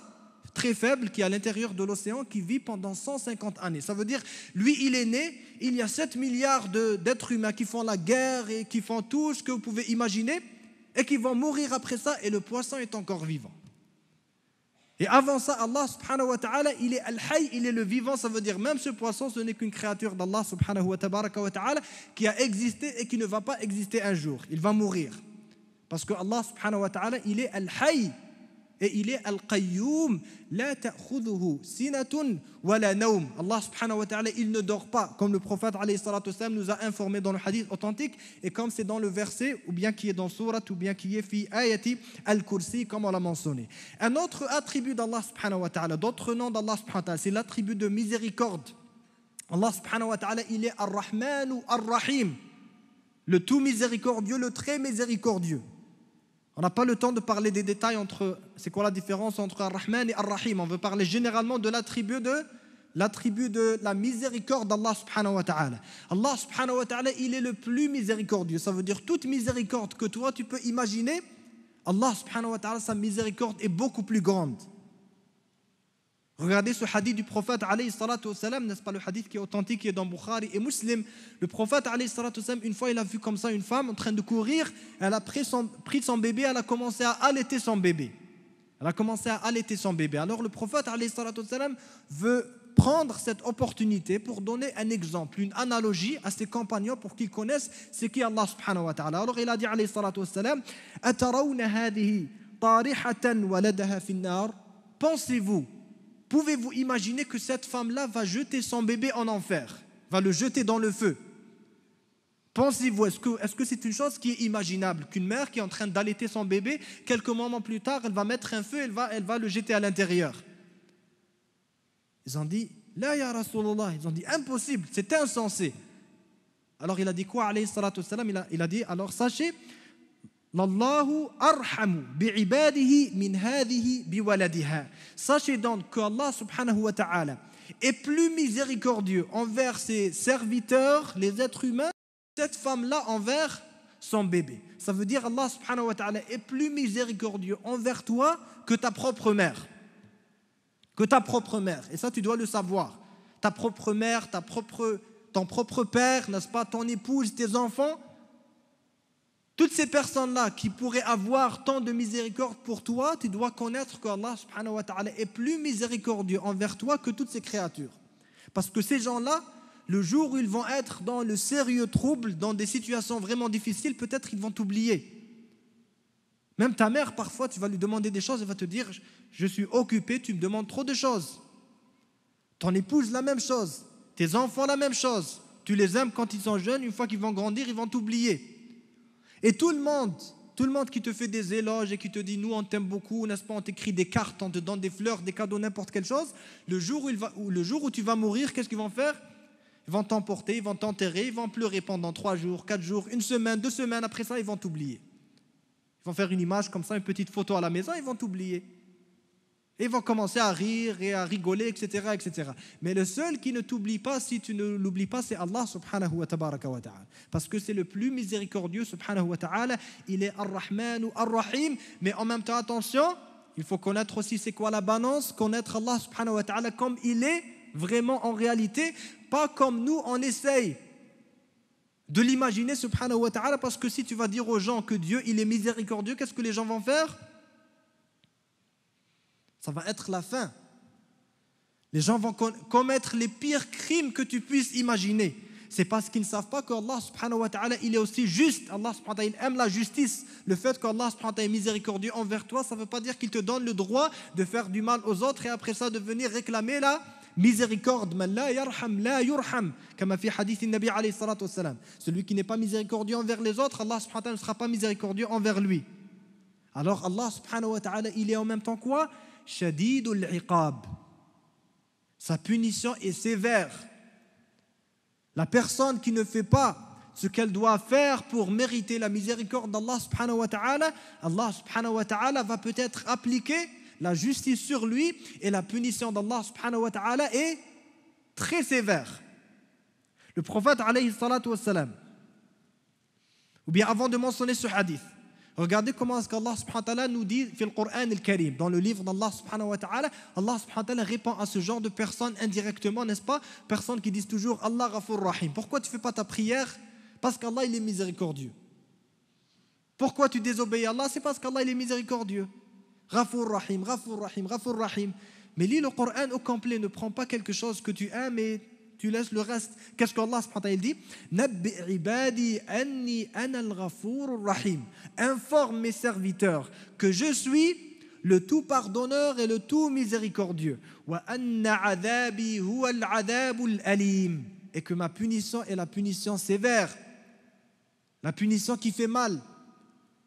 S1: très faible, qui est à l'intérieur de l'océan, qui vit pendant 150 années. Ça veut dire, lui, il est né, il y a 7 milliards d'êtres humains qui font la guerre et qui font tout ce que vous pouvez imaginer et qui vont mourir après ça et le poisson est encore vivant. Et avant ça, Allah subhanahu wa ta'ala, il est Al-Hayy, il est le vivant, ça veut dire même ce poisson, ce n'est qu'une créature d'Allah subhanahu wa ta'ala qui a existé et qui ne va pas exister un jour. Il va mourir. Parce que Allah subhanahu wa ta'ala, il est Al-Hayy. Et il est Al-Qayyum, la ta'khudhuhu sinatun wa la nawm. Allah subhanahu wa ta'ala, il ne dort pas, comme le prophète alayhi salatu wassalam nous a informé dans le hadith authentique, et comme c'est dans le verset, ou bien qui est dans surat, ou bien qui est fi ayati al-kursi, comme on l'a mentionné. Un autre attribut d'Allah subhanahu wa ta'ala, d'autres noms d'Allah subhanahu wa ta'ala, c'est l'attribut de miséricorde. Allah subhanahu wa ta'ala, il est Ar-Rahman ou Ar-Rahim, le tout miséricordieux, le très miséricordieux. On n'a pas le temps de parler des détails entre, c'est quoi la différence entre Ar-Rahman et Ar-Rahim. On veut parler généralement de l'attribut de la miséricorde d'Allah subhanahu wa ta'ala. Allah subhanahu wa ta'ala, il est le plus miséricordieux. Ça veut dire toute miséricorde que toi tu peux imaginer, Allah subhanahu wa ta'ala, sa miséricorde est beaucoup plus grande. Regardez ce hadith du prophète alayhi salatu wassalam, n'est-ce pas, le hadith qui est authentique, qui est dans Bukhari et Muslim. Le prophète alayhi salatu wassalam, une fois il a vu comme ça une femme en train de courir, elle a pris son bébé, elle a commencé à allaiter son bébé. Alors le prophète alayhi salatu wassalam veut prendre cette opportunité pour donner un exemple, une analogie à ses compagnons pour qu'ils connaissent ce qu'est Allah subhanahu wa ta'ala. Alors il a dit alayhi salatu wassalam, Atarawna hadihi tarihatan waladaha finnar. Pensez-vous, pouvez-vous imaginer que cette femme-là va jeter son bébé en enfer, va le jeter dans le feu? Pensez-vous, est-ce que c'est une chose qui est imaginable, qu'une mère qui est en train d'allaiter son bébé, quelques moments plus tard, elle va mettre un feu, elle va le jeter à l'intérieur? Ils ont dit, la ya Rasulallah, ils ont dit, impossible, c'est insensé. Alors il a dit quoi, alayhi salatu wassalam? Il a dit, alors sachez, L'Allahu arhamu bi'ibadihi min hadhihi biwaladiha. Sachez donc que Allah subhanahu wa ta'ala est plus miséricordieux envers ses serviteurs, les êtres humains, cette femme-là envers son bébé. Ça veut dire Allah subhanahu wa ta'ala est plus miséricordieux envers toi que ta propre mère. Et ça, tu dois le savoir. Ta propre mère, ton propre père, n'est-ce pas, ton épouse, tes enfants. Toutes ces personnes-là qui pourraient avoir tant de miséricorde pour toi, tu dois connaître qu'Allah subhanahu wa ta'ala est plus miséricordieux envers toi que toutes ces créatures. Parce que ces gens-là, le jour où ils vont être dans le sérieux trouble, dans des situations vraiment difficiles, peut-être ils vont t'oublier. Même ta mère, parfois, tu vas lui demander des choses, elle va te dire « Je suis occupé, tu me demandes trop de choses. » Ton épouse, la même chose. Tes enfants, la même chose. Tu les aimes quand ils sont jeunes, une fois qu'ils vont grandir, ils vont t'oublier. Et tout le monde qui te fait des éloges et qui te dit « Nous, on t'aime beaucoup, n'est-ce pas, on t'écrit des cartes, on te donne des fleurs, des cadeaux, n'importe quelle chose. » Le jour où tu vas mourir, qu'est-ce qu'ils vont faire? Ils vont t'emporter, ils vont t'enterrer, ils vont pleurer pendant 3 jours, 4 jours, 1 semaine, 2 semaines. Après ça, ils vont t'oublier. Ils vont faire une image comme ça, une petite photo à la maison, ils vont t'oublier. Et ils vont commencer à rire et à rigoler, etc., etc. Mais le seul qui ne t'oublie pas, si tu ne l'oublies pas, c'est Allah subhanahu wa ta'ala. Parce que c'est le plus miséricordieux subhanahu wa ta'ala. Il est Ar-Rahman ou Ar-Rahim. Mais en même temps, attention, il faut connaître aussi c'est quoi la balance, connaître Allah subhanahu wa ta'ala comme il est vraiment en réalité, pas comme nous on essaye de l'imaginer subhanahu wa ta'ala, parce que si tu vas dire aux gens que Dieu il est miséricordieux, qu'est-ce que les gens vont faire? Ça va être la fin. Les gens vont commettre les pires crimes que tu puisses imaginer. C'est parce qu'ils ne savent pas qu'Allah subhanahu wa ta'ala il est aussi juste. Allah subhanahu wa ta'ala il aime la justice. Le fait qu'Allah subhanahu wa ta'ala est miséricordieux envers toi, ça ne veut pas dire qu'il te donne le droit de faire du mal aux autres et après ça de venir réclamer la miséricorde. Man la yarham la yurham, comme fi hadith Nabi alayhi salatu wassalam. Celui qui n'est pas miséricordieux envers les autres, Allah subhanahu wa ta'ala ne sera pas miséricordieux envers lui. Alors Allah subhanahu wa ta'ala il est en même temps quoi? Shadidul iqab. Sa punition est sévère. La personne qui ne fait pas ce qu'elle doit faire pour mériter la miséricorde d'Allah subhanahu wa ta'ala, Allah subhanahu wa ta'ala va peut-être appliquer la justice sur lui et la punition d'Allah subhanahu wa ta'ala est très sévère. Le prophète alayhi salatu wassalam, ou bien avant de mentionner ce hadith, regardez comment est-ce qu'Allah subhanahu wa ta'ala nous dit dans le Coran al-Karim, dans le livre d'Allah subhanahu wa ta'ala, Allah subhanahu wa ta'ala répond à ce genre de personnes indirectement, n'est-ce pas? Personnes qui disent toujours Allah Ghafur Rahim. Pourquoi tu ne fais pas ta prière? Parce qu'Allah il est miséricordieux. Pourquoi tu désobéis à Allah? C'est parce qu'Allah il est miséricordieux. Ghafur Rahim, Ghafur Rahim, Ghafur Rahim. Mais lis le Coran au complet, ne prends pas quelque chose que tu aimes et tu laisses le reste. Qu'est-ce qu'Allah subhanahu wa ta'ala dit? Nabbi ibadi anni ana al-Ghafur Rahim. Informe mes serviteurs que je suis le tout pardonneur et le tout miséricordieux. Wa anna adhabi huwa al-adhabul alim. Et que ma punition est la punition sévère. La punition qui fait mal.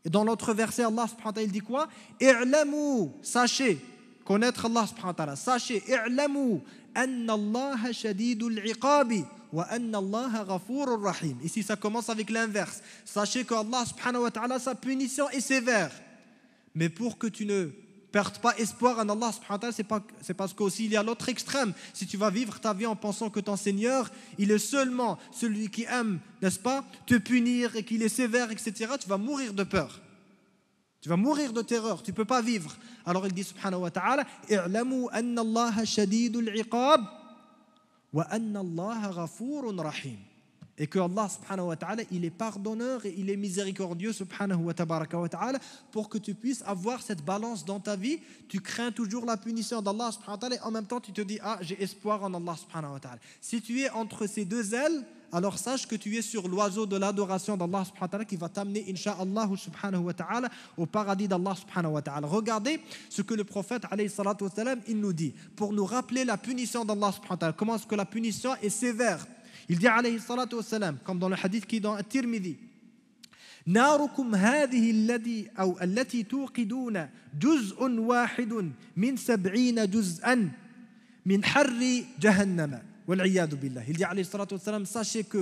S1: Et dans l'autre verset, Allah subhanahu wa ta'ala dit quoi? I'lamu, sachez, connaître Allah subhanahu wa ta'ala, sachez, i'lamu anna Allah shadidul iqabi wa anna Allah ghafurur rahim. Ici ça commence avec l'inverse. Sachez que Allah subhanahu wa ta'ala sa punition est sévère. Mais pour que tu ne perdes pas espoir en Allah subhanahu wa ta'ala, c'est parce qu'aussi il y a l'autre extrême. Si tu vas vivre ta vie en pensant que ton Seigneur, il est seulement celui qui aime, n'est-ce pas, te punir et qu'il est sévère, etc., tu vas mourir de peur. Tu vas mourir de terreur, tu ne peux pas vivre. Alors il dit subhanahu wa ta'ala, i'lamu anna Allah shadidul iqab wa anna Allah ghafurun rahim. Et que Allah subhanahu wa ta'ala, il est pardonneur et il est miséricordieux subhanahu wa ta'ala, pour que tu puisses avoir cette balance dans ta vie. Tu crains toujours la punition d'Allah subhanahu wa ta'ala et en même temps tu te dis, ah, j'ai espoir en Allah subhanahu wa ta'ala. Si tu es entre ces deux ailes, alors sache que tu es sur l'oiseau de l'adoration d'Allah subhanahu wa ta'ala qui va t'amener insha'Allah subhanahu wa ta'ala au paradis d'Allah subhanahu wa ta'ala. Regardez ce que le prophète alayhi salatu wa salam, il nous dit pour nous rappeler la punition d'Allah subhanahu wa ta'ala. Comment est-ce que la punition est sévère? Il dit alayhi salatu wa salam, comme dans le hadith qui est dans At-Tirmidhi, ناركم هذه التي توقدون جزء واحد من 70 جزءا من حر جهنم والعياذ بالله. Il dit alayhi salatu wa salam, sachez que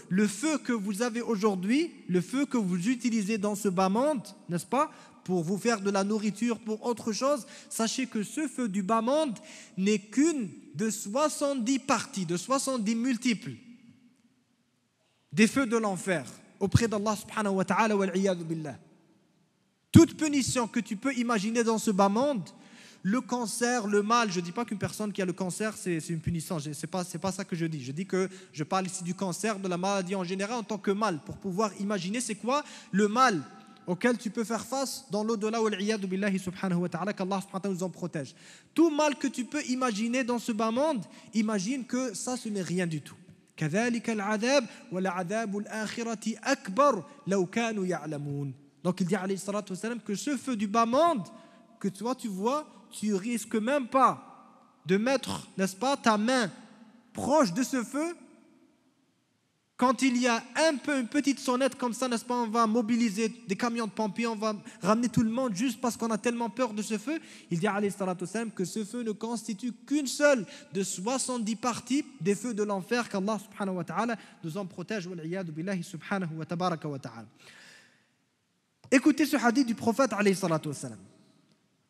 S1: le feu que vous avez aujourd'hui, le feu que vous utilisez dans ce bas monde, n'est-ce pas, pour vous faire de la nourriture, pour autre chose, sachez que ce feu du bas monde n'est qu'une de 70 parties, de 70 multiples des feux de l'enfer auprès d'Allah subhanahu wa ta'ala wal iyadu billah. Toute punition que tu peux imaginer dans ce bas monde, le cancer, le mal. Je ne dis pas qu'une personne qui a le cancer, c'est une punition. Ce n'est pas ça que je dis. Je dis que je parle ici du cancer, de la maladie en général en tant que mal, pour pouvoir imaginer c'est quoi le mal auquel tu peux faire face dans l'au-delà, wal-iyadu billahi subhanahu wa ta'ala, qu'Allah subhanahu wa ta'ala nous en protège. Tout mal que tu peux imaginer dans ce bas monde, imagine que ça, ce n'est rien du tout. كذلك العذاب ولعذاب الآخرة أكبر لو كانوا يعلمون. Donc il dit alayhi salatu wassalam que ce feu du bas monde que toi tu vois, tu risques même pas de mettre, n'est-ce pas, ta main proche de ce feu. Quand il y a une petite sonnette comme ça, n'est-ce pas, on va mobiliser des camions de pompiers, on va ramener tout le monde juste parce qu'on a tellement peur de ce feu. Il dit alayhi salatu wassalam que ce feu ne constitue qu'une seule de 70 parties des feux de l'enfer, qu'Allah subhanahu wa ta'ala nous en protège, wal iyadu billahi subhanahu wa tabaraka wa ta'ala. Écoutez ce hadith du prophète alayhi salatu wassalam,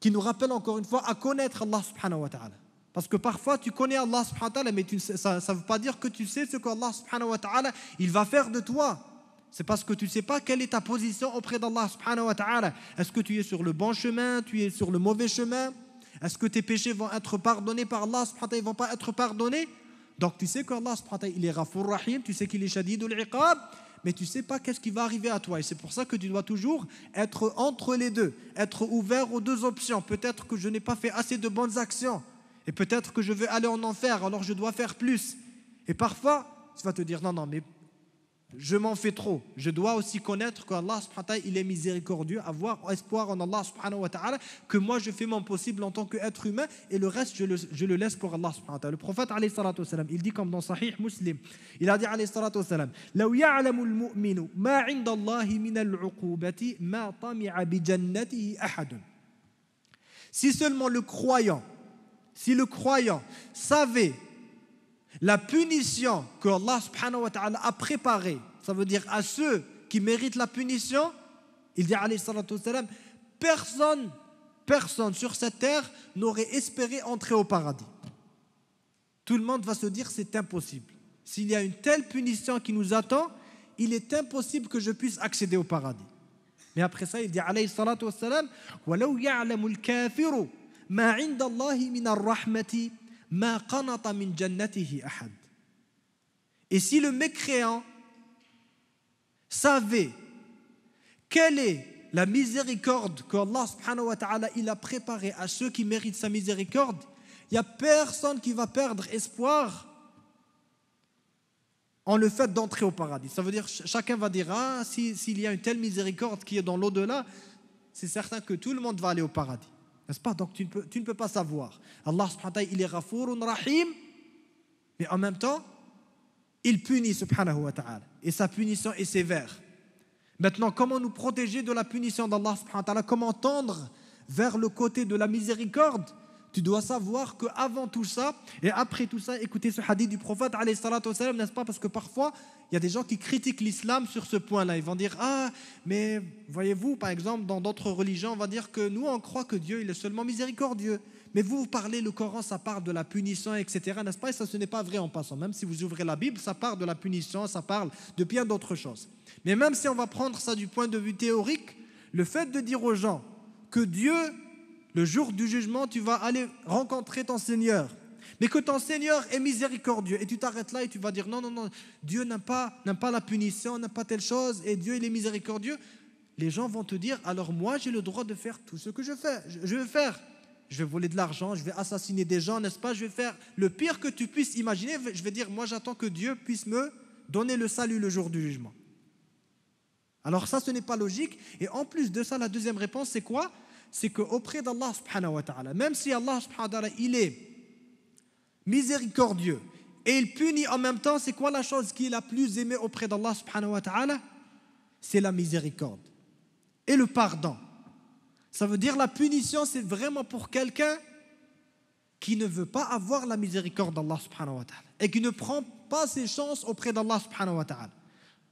S1: qui nous rappelle encore une fois à connaître Allah subhanahu wa ta'ala. Parce que parfois tu connais Allah subhanahu wa ta'ala, mais ça ne veut pas dire que tu sais ce qu'Allah subhanahu wa ta'ala il va faire de toi. C'est parce que tu ne sais pas quelle est ta position auprès d'Allah subhanahu wa ta'ala. Est-ce que tu es sur le bon chemin, tu es sur le mauvais chemin? Est-ce que tes péchés vont être pardonnés par Allah subhanahu wa ta'ala, ils ne vont pas être pardonnés? Donc tu sais qu'Allah subhanahu wa ta'ala il est Ghafur Rahim, tu sais qu'il est Shadidul Iqab, mais tu ne sais pas qu'est-ce qui va arriver à toi. Et c'est pour ça que tu dois toujours être entre les deux, être ouvert aux deux options. Peut-être que je n'ai pas fait assez de bonnes actions, et peut-être que je vais aller en enfer, alors je dois faire plus. Et parfois, tu vas te dire, non, mais je m'en fais trop. Je dois aussi connaître qu'Allah subhanahu wa ta'ala, il est miséricordieux, avoir espoir en Allah subhanahu wa ta'ala, que moi je fais mon possible en tant qu'être humain, et le reste je le laisse pour Allah subhanahu wa ta'ala. Le prophète alayhi salatu wassalam, il dit comme dans Sahih Muslim, il a dit alayhi salatu wassalam, لو يعلم المؤمن ما عند الله من العقوبة ما طمع بجنته أحد. Si seulement le croyant savait la punition que Allah subhanahu wa ta'ala a préparée, ça veut dire à ceux qui méritent la punition, il dit alayhi salatu wassalam, personne sur cette terre n'aurait espéré entrer au paradis. Tout le monde va se dire c'est impossible. S'il y a une telle punition qui nous attend, il est impossible que je puisse accéder au paradis. Mais après ça, il dit alayhi salatu wassalam, وَلَوْ يَعْلَمُ الْكَافِرُ مَا عِنْدَ اللَّهِ مِنَ الرَّحْمَةِ مَا قَنَطَ مِنْ جَنَّتِهِ أَحَدٌ. Et si le mécréant savait quelle est la miséricorde que Allah subhanahu wa ta'ala il a préparée à ceux qui méritent sa miséricorde, il n'y a personne qui va perdre espoir en le fait d'entrer au paradis. Ça veut dire chacun va dire s'il y a une telle miséricorde qui est dans l'au-delà, c'est certain que tout le monde va aller au paradis. N'est-ce pas? Donc tu ne peux pas savoir. Allah subhanahu wa ta'ala il est Ghafurun Rahim, mais en même temps il punit subhanahu wa ta'ala, et sa punition est sévère. Maintenant, comment nous protéger de la punition d'Allah subhanahu wa ta'ala? Comment tendre vers le côté de la miséricorde? Tu dois savoir qu'avant tout ça et après tout ça, écoutez ce hadith du prophète alayhi salatu wassalam, n'est-ce pas? Parce que parfois il y a des gens qui critiquent l'islam sur ce point-là. Ils vont dire mais voyez-vous, par exemple dans d'autres religions on va dire que nous on croit que Dieu il est seulement miséricordieux, mais vous parlez, le Coran ça parle de la punition, etc., n'est-ce pas? Et ça, ce n'est pas vrai en passant. Même si vous ouvrez la Bible, ça parle de la punition, ça parle de bien d'autres choses. Mais même si on va prendre ça du point de vue théorique, le fait de dire aux gens que Dieu, le jour du jugement, tu vas aller rencontrer ton Seigneur, mais que ton Seigneur est miséricordieux, et tu t'arrêtes là et tu vas dire non, Dieu n'aime pas la punition, n'aime pas telle chose, et Dieu il est miséricordieux, les gens vont te dire alors moi j'ai le droit de faire tout ce que je veux faire. Je vais voler de l'argent, je vais assassiner des gens, n'est-ce pas? Je vais faire le pire que tu puisses imaginer. Je vais dire moi j'attends que Dieu puisse me donner le salut le jour du jugement. Alors ça, ce n'est pas logique. Et en plus de ça, la deuxième réponse, c'est quoi? C'est qu'auprès d'Allah subhanahu wa ta'ala, même si Allah subhanahu wa ta'ala, il est miséricordieux et il punit en même temps, c'est quoi la chose qui est la plus aimée auprès d'Allah subhanahu wa ta'ala? C'est la miséricorde et le pardon. Ça veut dire la punition, c'est vraiment pour quelqu'un qui ne veut pas avoir la miséricorde d'Allah subhanahu wa ta'ala et qui ne prend pas ses chances auprès d'Allah subhanahu wa ta'ala.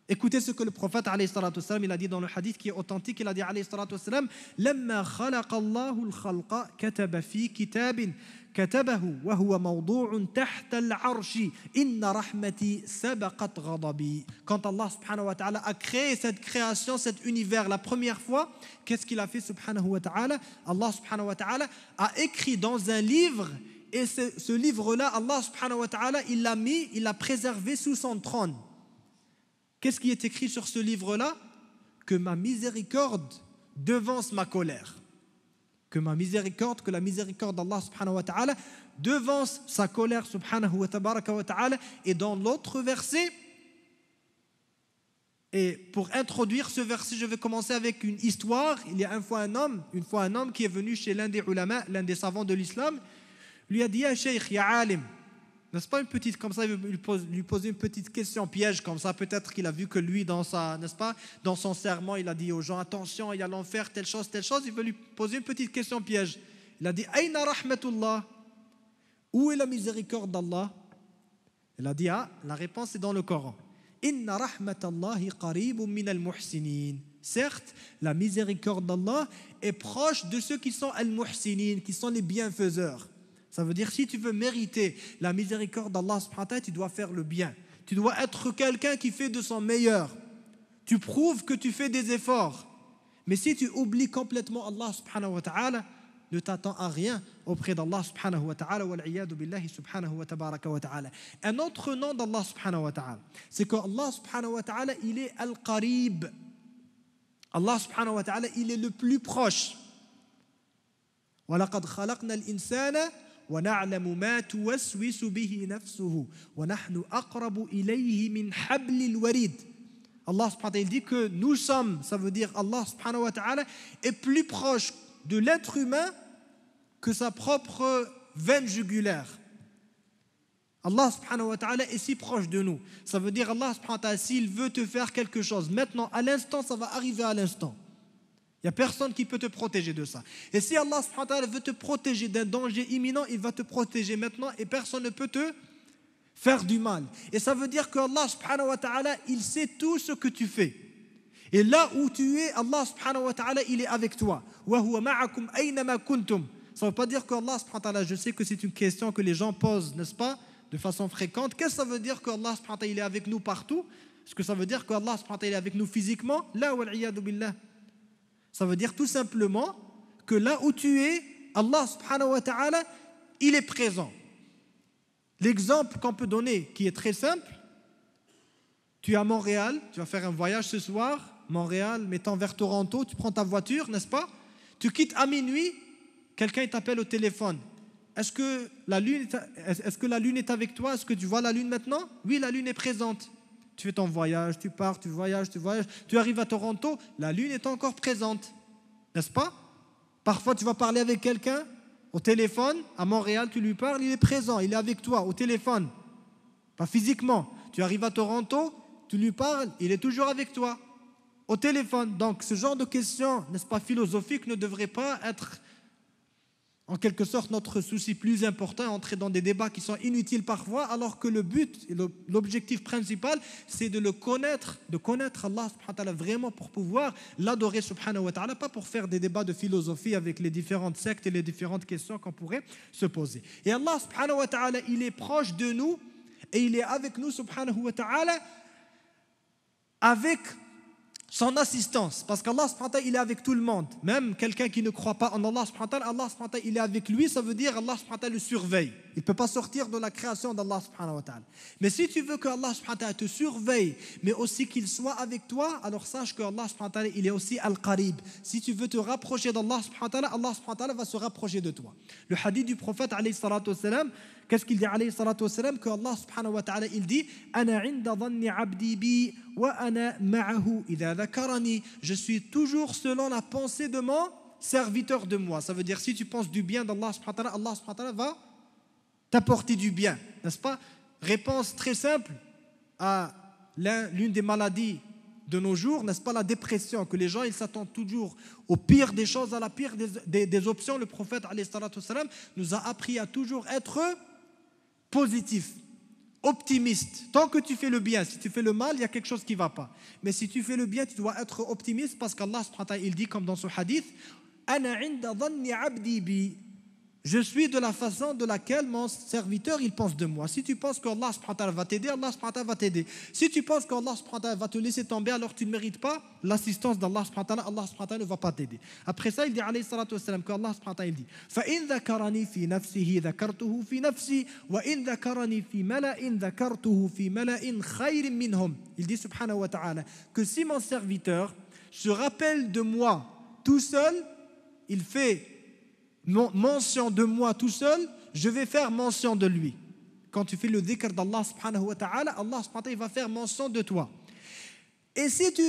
S1: Écoutez ce que le prophète alayhi salatu wassalam, il a dit dans le hadith qui est authentique. Il a dit alayhi salatu wassalam: Lamma khalaqa Allahu al-khalqa kataba fi kitabin katabahu wa huwa mawdu'un tahta al-arshi inna rahmati sabaqat ghadabi. Quand Allah subhanahu wa ta'ala a créé cette création, cet univers la première fois, qu'est-ce qu'il a fait subhanahu wa ta'ala? Allah subhanahu wa ta'ala a écrit dans un livre, et ce livre-là, Allah subhanahu wa ta'ala, il l'a préservé sous son trône. Qu'est-ce qui est écrit sur ce livre-là? Que ma miséricorde devance ma colère. Que ma miséricorde, que la miséricorde d'Allah subhanahu wa ta'ala devance sa colère subhanahu wa ta'ala. Et dans l'autre verset, et pour introduire ce verset, je vais commencer avec une histoire. Il y a une fois un homme qui est venu chez l'un des ulama, l'un des savants de l'islam, lui a dit: Ya Sheikh, ya alim. N'est-ce pas, une petite, comme ça, il veut lui poser une petite question piège, comme ça, peut-être qu'il a vu que lui, dans son serment, il a dit aux gens: attention, il y a l'enfer, telle chose, il veut lui poser une petite question piège. Il a dit: Aïna rahmatullah, où est la miséricorde d'Allah? Il a dit: ah, la réponse est dans le Coran. Inna rahmatallahi qaribun min al-muhsinin. Certes, la miséricorde d'Allah est proche de ceux qui sont al-muhsinin, qui sont les bienfaiseurs. Ça veut dire, si tu veux mériter la miséricorde d'Allah subhanahu wa ta'ala, tu dois faire le bien. Tu dois être quelqu'un qui fait de son meilleur. Tu prouves que tu fais des efforts. Mais si tu oublies complètement Allah subhanahu wa ta'ala, ne t'attends à rien auprès d'Allah subhanahu wa ta'ala, wal-iyadu billahi subhanahu wa tabaraka wa ta'ala. Un autre nom d'Allah subhanahu wa ta'ala, c'est que Allah subhanahu wa ta'ala, il est al-qarib. Allah subhanahu wa ta'ala, il est le plus proche. وَلَقَدْ خَلَقْنَا الْإِنسَانَ وَنَعْلَمُ مَا تُوَسْوِسُ بِهِ نَفْسُهُ وَنَحْنُ أَقْرَبُ إِلَيْهِ مِنْ حَبْلِ الْوَرِيدِ. Allah subhanahu wa ta'ala dit que nous sommes, ça veut dire Allah subhanahu wa ta'ala est plus proche de l'être humain que sa propre veine jugulaire. Allah subhanahu wa ta'ala est si proche de nous. Ça veut dire Allah subhanahu wa ta'ala, s'il veut te faire quelque chose maintenant, à l'instant, ça va arriver à l'instant. Il n'y a personne qui peut te protéger de ça. Et si Allah subhanahu wa ta'ala veut te protéger d'un danger imminent, il va te protéger maintenant et personne ne peut te faire du mal. Et ça veut dire que Allah subhanahu wa ta'ala, il sait tout ce que tu fais. Et là où tu es, Allah subhanahu wa ta'ala, il est avec toi. Wa huwa ma'akum aynama kuntum. Ça ne veut pas dire que Allah subhanahu wa ta'ala, je sais que c'est une question que les gens posent, n'est-ce pas, de façon fréquente. Qu'est-ce que ça veut dire que Allah subhanahu wa ta'ala, il est avec nous partout? Est-ce que ça veut dire que Allah subhanahu wa ta'ala, il est avec nous physiquement? La wal iyadu billah. Ça veut dire tout simplement que là où tu es, Allah subhanahu wa ta'ala, il est présent. L'exemple qu'on peut donner, qui est très simple, tu es à Montréal, tu vas faire un voyage ce soir, Montréal, mettant vers Toronto, tu prends ta voiture, n'est-ce pas? Tu quittes à minuit, quelqu'un t'appelle au téléphone. Est-ce que la lune est avec toi? Est-ce que tu vois la lune maintenant? Oui, la lune est présente. Tu fais ton voyage, tu pars, tu voyages, tu arrives à Toronto, la lune est encore présente, n'est-ce pas? Parfois, tu vas parler avec quelqu'un au téléphone, à Montréal, tu lui parles, il est présent, il est avec toi au téléphone, pas physiquement. Tu arrives à Toronto, tu lui parles, il est toujours avec toi au téléphone. Donc, ce genre de questions, n'est-ce pas, philosophiques, ne devrait pas être en quelque sorte notre souci plus important, entrer dans des débats qui sont inutiles parfois, alors que le but et l'objectif principal, c'est de le connaître, de connaître Allah subhanahu wa ta'ala vraiment pour pouvoir l'adorer subhanahu wa ta'ala, pas pour faire des débats de philosophie avec les différentes sectes et les différentes questions qu'on pourrait se poser. Et Allah subhanahu wa ta'ala, il est proche de nous et il est avec nous subhanahu wa ta'ala avec son assistance, parce qu'Allah subhanahu wa ta'ala, il est avec tout le monde, même quelqu'un qui ne croit pas en Allah subhanahu wa ta'ala, Allah subhanahu wa ta'ala, il est avec lui, ça veut dire Allah subhanahu wa ta'ala le surveille. Il ne peut pas sortir de la création d'Allah subhanahu wa ta'ala. Mais si tu veux que Allah subhanahu wa ta'ala te surveille, mais aussi qu'il soit avec toi, alors sache que Allah subhanahu wa ta'ala, il est aussi al-qarib. Si tu veux te rapprocher d'Allah subhanahu wa ta'ala, Allah subhanahu wa ta'ala va se rapprocher de toi. Le hadith du prophète alayhi salatu wassalam, qu'est-ce qu'il dit alayhi salatu wassalam? Que Allah subhanahu wa ta'ala, il dit: Ana 'inda dhanni 'abdi bi wa ana ma'ahu idha dhakarani. Je suis toujours selon la pensée de mon serviteur de moi. Ça veut dire, si tu penses du bien d'Allah subhanahu wa ta'ala, Allah subhanahu wa ta'ala va t'apporter du bien, n'est-ce pas? Réponse très simple à l'une des maladies de nos jours, n'est-ce pas, la dépression, que les gens ils s'attendent toujours au pire des choses, à la pire des options. Le prophète alayhi salatu wassalam nous a appris à toujours être positif, optimiste. Tant que tu fais le bien, si tu fais le mal, il y a quelque chose qui ne va pas. Mais si tu fais le bien, tu dois être optimiste parce qu'Allah subhanahu wa ta'ala, il dit comme dans ce hadith, Ana 'inda dhanni 'abdi bi. Je suis de la façon de laquelle mon serviteur il pense de moi. Si tu penses qu'Allah subhanahu wa ta'ala va t'aider, Allah subhanahu wa ta'ala va t'aider. Si tu penses qu'Allah subhanahu wa ta'ala va te laisser tomber alors tu ne mérites pas l'assistance d'Allah subhanahu wa ta'ala, Allah subhanahu wa ta'ala ne va pas t'aider. Après ça, il dit alayhi salatu wassalam qu'Allah subhanahu wa ta'ala il dit فَإِنْ ذَكَرَنِي فِي نَفْسِهِ ذَكَرْتُهُ فِي نَفْسِي وَإِنْ ذَكَرَنِي فِي مَلَإٍ ذَكَرْتُهُ فِي مَلَإٍ خَيْرٍ مِّنْهُمْ. Il dit subhanahu wa ta'ala que si mon serviteur se rappelle de moi tout seul, il fait mention de moi tout seul, je vais faire mention de lui. Quand tu fais le dhikr d'Allah subhanahu wa ta'ala, Allah subhanahu wa ta'ala va faire mention de toi. Et si tu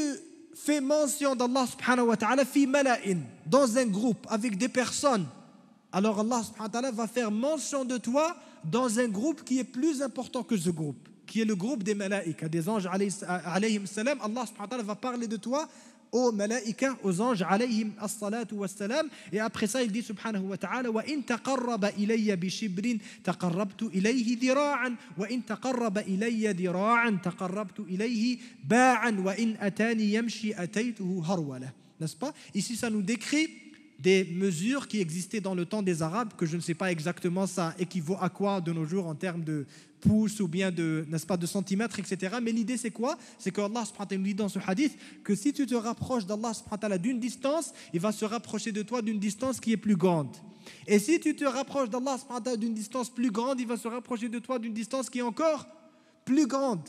S1: fais mention d'Allah subhanahu wa ta'ala fi mala'in, dans un groupe avec des personnes, alors Allah subhanahu wa ta'ala va faire mention de toi dans un groupe qui est plus important que ce groupe, qui est le groupe des malaïka, des anges alayhim salam. Allah subhanahu wa ta'ala va parler de toi aux malaïka, aux anges alayhim as-salatu was-salam. Et après ça il dit subhanahu wa ta'ala wa in taqarraba ilayya bi shibrin taqarrabtu ilayhi dira'an wa in taqarraba ilayya dira'an taqarrabtu ilayhi ba'an wa in atani yamshi ataytuhu harwala. N'est-ce pas? Ici ça nous décrit des mesures qui existaient dans le temps des Arabes, que je ne sais pas exactement ça équivaut à quoi de nos jours en termes de pouces ou bien de, n'est-ce pas, de centimètres, etc. Mais l'idée c'est quoi? C'est que Allah subhanahu wa ta'ala nous dit dans ce hadith que si tu te rapproches d'Allah subhanahu wa ta'ala d'une distance, il va se rapprocher de toi d'une distance qui est plus grande. Et si tu te rapproches d'Allah subhanahu wa ta'ala d'une distance plus grande, il va se rapprocher de toi d'une distance qui est encore plus grande.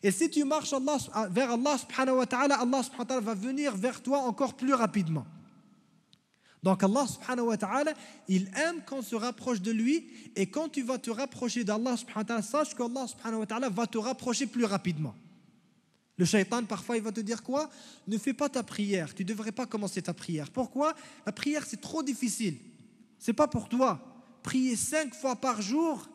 S1: Et si tu marches vers Allah subhanahu wa ta'ala, Allah subhanahu wa ta'ala va venir vers toi encore plus rapidement. Donc Allah subhanahu wa ta'ala, il aime qu'on se rapproche de lui, et quand tu vas te rapprocher d'Allah subhanahu wa ta'ala, sache qu'Allah subhanahu wa ta'ala va te rapprocher plus rapidement. Le shaitan parfois il va te dire quoi? Ne fais pas ta prière, tu ne devrais pas commencer ta prière. Pourquoi? La prière c'est trop difficile, c'est pas pour toi. Prier 5 fois par jour,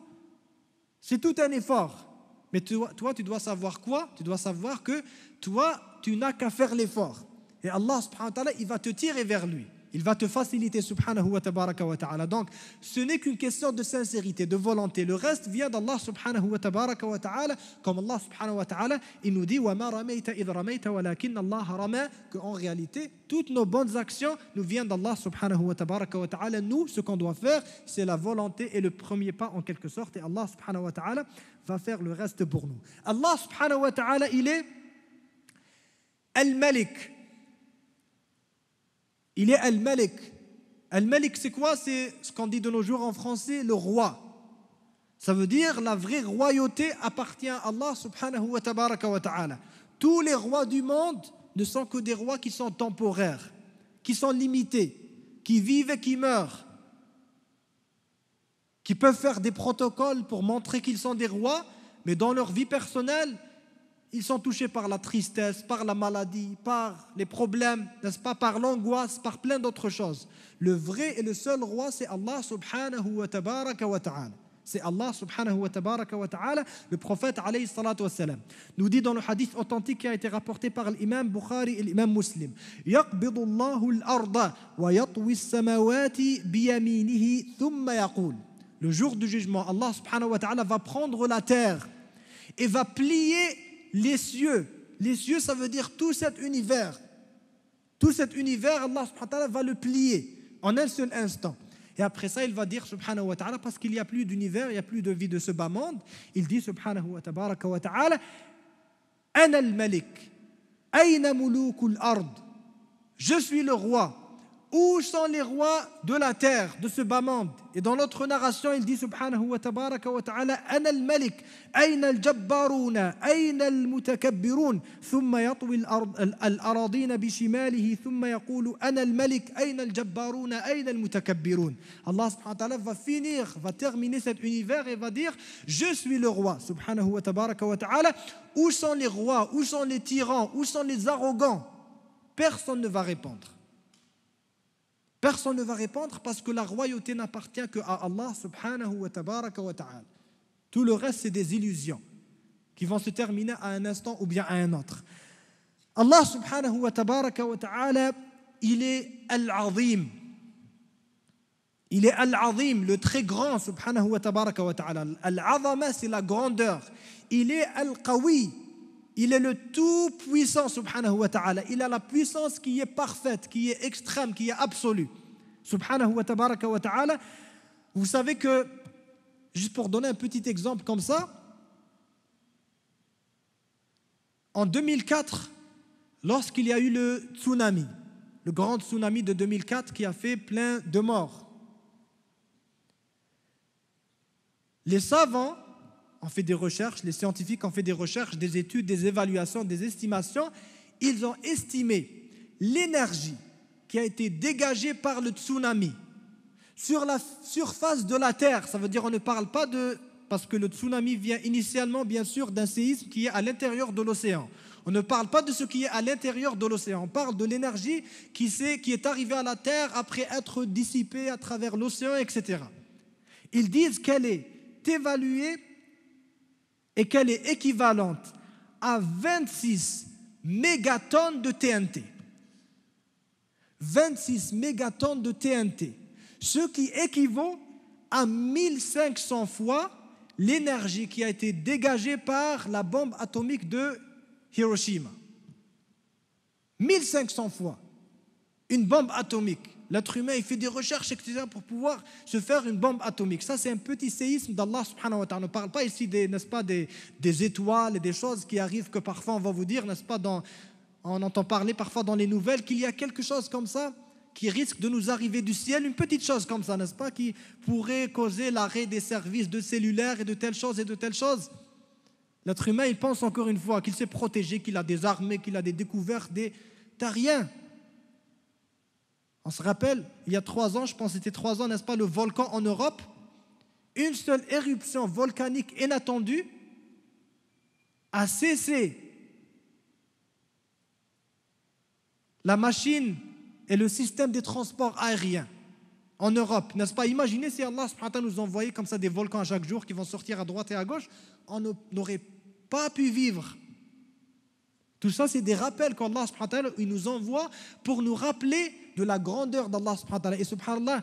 S1: c'est tout un effort. Mais toi, tu dois savoir quoi? Tu dois savoir que toi, tu n'as qu'à faire l'effort. Et Allah subhanahu wa ta'ala, il va te tirer vers lui. Il va te faciliter subhanahu wa tabaraka wa ta'ala. Donc, ce n'est qu'une question de sincérité, de volonté. Le reste vient d'Allah subhanahu wa tabaraka wa ta'ala. Comme Allah subhanahu wa ta'ala, il nous dit وَمَا رَمَيْتَ إِذْ رَمَيْتَ وَلَكِنَّ اللَّهَ رَمَى. Qu'en réalité, toutes nos bonnes actions nous viennent d'Allah subhanahu wa tabaraka wa ta'ala. Nous, ce qu'on doit faire, c'est la volonté et le premier pas en quelque sorte. Et Allah subhanahu wa ta'ala va faire le reste pour nous. Allah subhanahu wa ta'ala, il est Al-Malik. Il est Al-Malik. Al-Malik, c'est quoi? C'est ce qu'on dit de nos jours en français, le roi. Ça veut dire la vraie royauté appartient à Allah subhanahu wa tabaraka wa ta'ala. Tous les rois du monde ne sont que des rois qui sont temporaires, qui sont limités, qui vivent et qui meurent, qui peuvent faire des protocoles pour montrer qu'ils sont des rois, mais dans leur vie personnelle, ils sont touchés par la tristesse, par la maladie, par les problèmes, n'est-ce pas, par l'angoisse, par plein d'autres choses. Le vrai et le seul roi, c'est Allah subhanahu wa tabaraka wa ta'ala. C'est Allah subhanahu wa tabaraka wa ta'ala. Le prophète alayhi salatu wassalam nous dit dans le hadith authentique qui a été rapporté par l'imam Bukhari et l'imam Muslim: يَقْبِضُ اللَّهُ الْأَرْضَ وَيَطْوِي السَّمَوَاتِ بِيَمِينِهِ ثُمَّ يَقُولُ. Le jour du jugement, Allah subhanahu wa ta'ala va prendre la terre et va plier les cieux. Les cieux, ça veut dire tout cet univers. Tout cet univers, Allah subhanahu wa ta'ala va le plier en un seul instant. Et après ça, il va dire subhanahu wa ta'ala, parce qu'il n'y a plus d'univers, il n'y a plus de vie de ce bas monde, il dit subhanahu wa tabaraka wa ta'ala: Ana al-Malik, ayna mulukul ard. Je suis le roi. Où sont les rois de la terre, de ce bas monde? Et dans l'autre narration, il dit subhanahu wa tabaraka wa ta'ala: Ana al-Malik, ayna al-Jabbaruna, ayna al-Mutakabbirun, thumma yatwi al-aradina bishimalihi, thumma yaqulu Ana al-Malik, ayna al-Jabbaruna, ayna al-Mutakabbirun. Allah subhanahu wa ta'ala va finir, va terminer cet univers et va dire: Je suis le roi, subhanahu wa tabaraka wa ta'ala. Où sont les rois? Où sont les tyrans? Où sont les arrogants? Personne ne va répondre. Personne ne va répondre parce que la royauté n'appartient qu'à Allah subhanahu wa tabaraka wa ta'ala. Tout le reste, c'est des illusions qui vont se terminer à un instant ou bien à un autre. Allah subhanahu wa tabaraka wa ta'ala, il est Al-Azim. Il est Al-Azim, le très grand, subhanahu wa tabaraka wa ta'ala. Al-Azama, c'est la grandeur. Il est Al-Qawi, il est le tout-puissant, subhanahu wa ta'ala. Il a la puissance qui est parfaite, qui est extrême, qui est absolue. Subhanahu wa tabaraka wa ta'ala. Vous savez que, juste pour donner un petit exemple comme ça, en 2004, lorsqu'il y a eu le tsunami, le grand tsunami de 2004 qui a fait plein de morts, les savants ont fait des recherches, les scientifiques ont fait des recherches, des études, des évaluations, des estimations. Ils ont estimé l'énergie qui a été dégagée par le tsunami sur la surface de la Terre. Ça veut dire on ne parle pas de... Parce que le tsunami vient initialement, bien sûr, d'un séisme qui est à l'intérieur de l'océan. On ne parle pas de ce qui est à l'intérieur de l'océan. On parle de l'énergie qui est arrivée à la Terre après être dissipée à travers l'océan, etc. Ils disent qu'elle est évaluée et qu'elle est équivalente à 26 mégatonnes de TNT. 26 mégatonnes de TNT, ce qui équivaut à 1500 fois l'énergie qui a été dégagée par la bombe atomique de Hiroshima. 1500 fois une bombe atomique. L'être humain, il fait des recherches, etc., pour pouvoir se faire une bombe atomique. Ça, c'est un petit séisme d'Allah subhanahu wa ta'ala. On ne parle pas ici, n'est-ce pas, des étoiles et des choses qui arrivent que parfois on va vous dire, n'est-ce pas, on entend parler parfois dans les nouvelles qu'il y a quelque chose comme ça qui risque de nous arriver du ciel, une petite chose comme ça, n'est-ce pas, qui pourrait causer l'arrêt des services de cellulaire et de telles choses et de telles choses. L'être humain, il pense encore une fois qu'il s'est protégé, qu'il a des armées, qu'il a des découvertes, t'as rien. On se rappelle, il y a 3 ans, je pense que c'était 3 ans, n'est-ce pas, le volcan en Europe, une seule éruption volcanique inattendue a cessé la machine et le système des transports aériens en Europe, n'est-ce pas? Imaginez si Allah subhanahu wa ta'ala nous envoyait comme ça des volcans à chaque jour qui vont sortir à droite et à gauche, on n'aurait pas pu vivre. Tout ça, c'est des rappels qu'Allah subhanahu wa ta'ala il nous envoie pour nous rappeler de la grandeur d'Allah subhanahu wa ta'ala. Et subhanallah,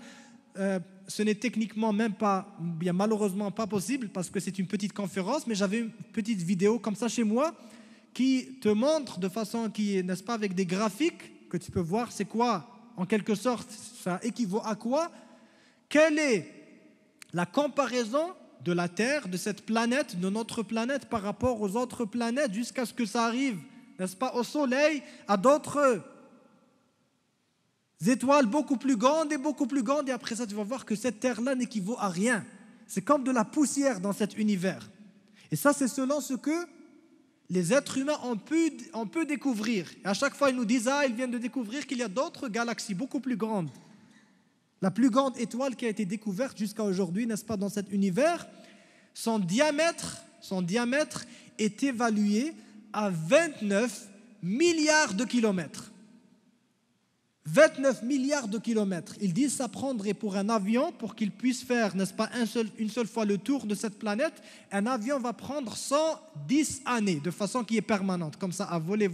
S1: ce n'est techniquement même pas, bien malheureusement pas possible parce que c'est une petite conférence, mais j'avais une petite vidéo comme ça chez moi qui te montre de façon qui est, n'est-ce pas, avec des graphiques que tu peux voir, c'est quoi, en quelque sorte, ça équivaut à quoi? Quelle est la comparaison de la Terre, de cette planète, de notre planète par rapport aux autres planètes jusqu'à ce que ça arrive, n'est-ce pas, au Soleil, à d'autres étoiles beaucoup plus grandes, et après ça, tu vas voir que cette Terre-là n'équivaut à rien. C'est comme de la poussière dans cet univers. Et ça, c'est selon ce que les êtres humains ont pu découvrir. Et à chaque fois, ils nous disent, ils viennent de découvrir qu'il y a d'autres galaxies beaucoup plus grandes. La plus grande étoile qui a été découverte jusqu'à aujourd'hui, n'est-ce pas, dans cet univers, son diamètre est évalué à 29 milliards de kilomètres. 29 milliards de kilomètres. Ils disent que ça prendrait pour un avion, pour qu'il puisse faire, n'est-ce pas, une seule fois le tour de cette planète, un avion va prendre 110 années, de façon qui est permanente, comme ça, à voler,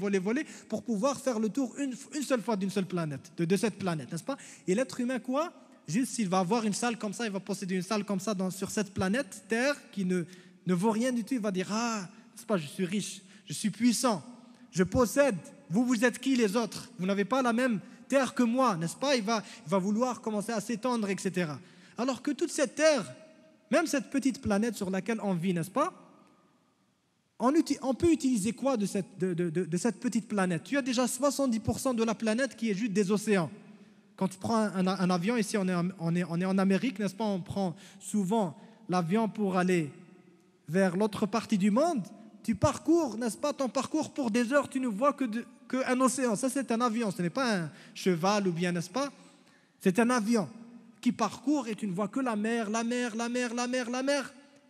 S1: pour pouvoir faire le tour une seule fois d'une seule planète, de cette planète, n'est-ce pas? Et l'être humain, quoi? Juste s'il va avoir une salle comme ça, il va posséder une salle comme ça sur cette planète Terre qui ne vaut rien du tout, il va dire, n'est-ce pas, je suis riche, je suis puissant, je possède, vous êtes qui les autres? Vous n'avez pas la même terre que moi, n'est-ce pas? Il va vouloir commencer à s'étendre, etc. Alors que toute cette terre, même cette petite planète sur laquelle on vit, n'est-ce pas? On peut utiliser quoi de cette petite planète? Tu as déjà 70% de la planète qui est juste des océans. Quand tu prends un avion, ici on est en Amérique, n'est-ce pas? On prend souvent l'avion pour aller vers l'autre partie du monde. Tu parcours, n'est-ce pas, ton parcours pour des heures, tu ne vois qu'un océan. Ça, c'est un avion, ce n'est pas un cheval ou bien, n'est-ce pas? C'est un avion qui parcourt et tu ne vois que la mer.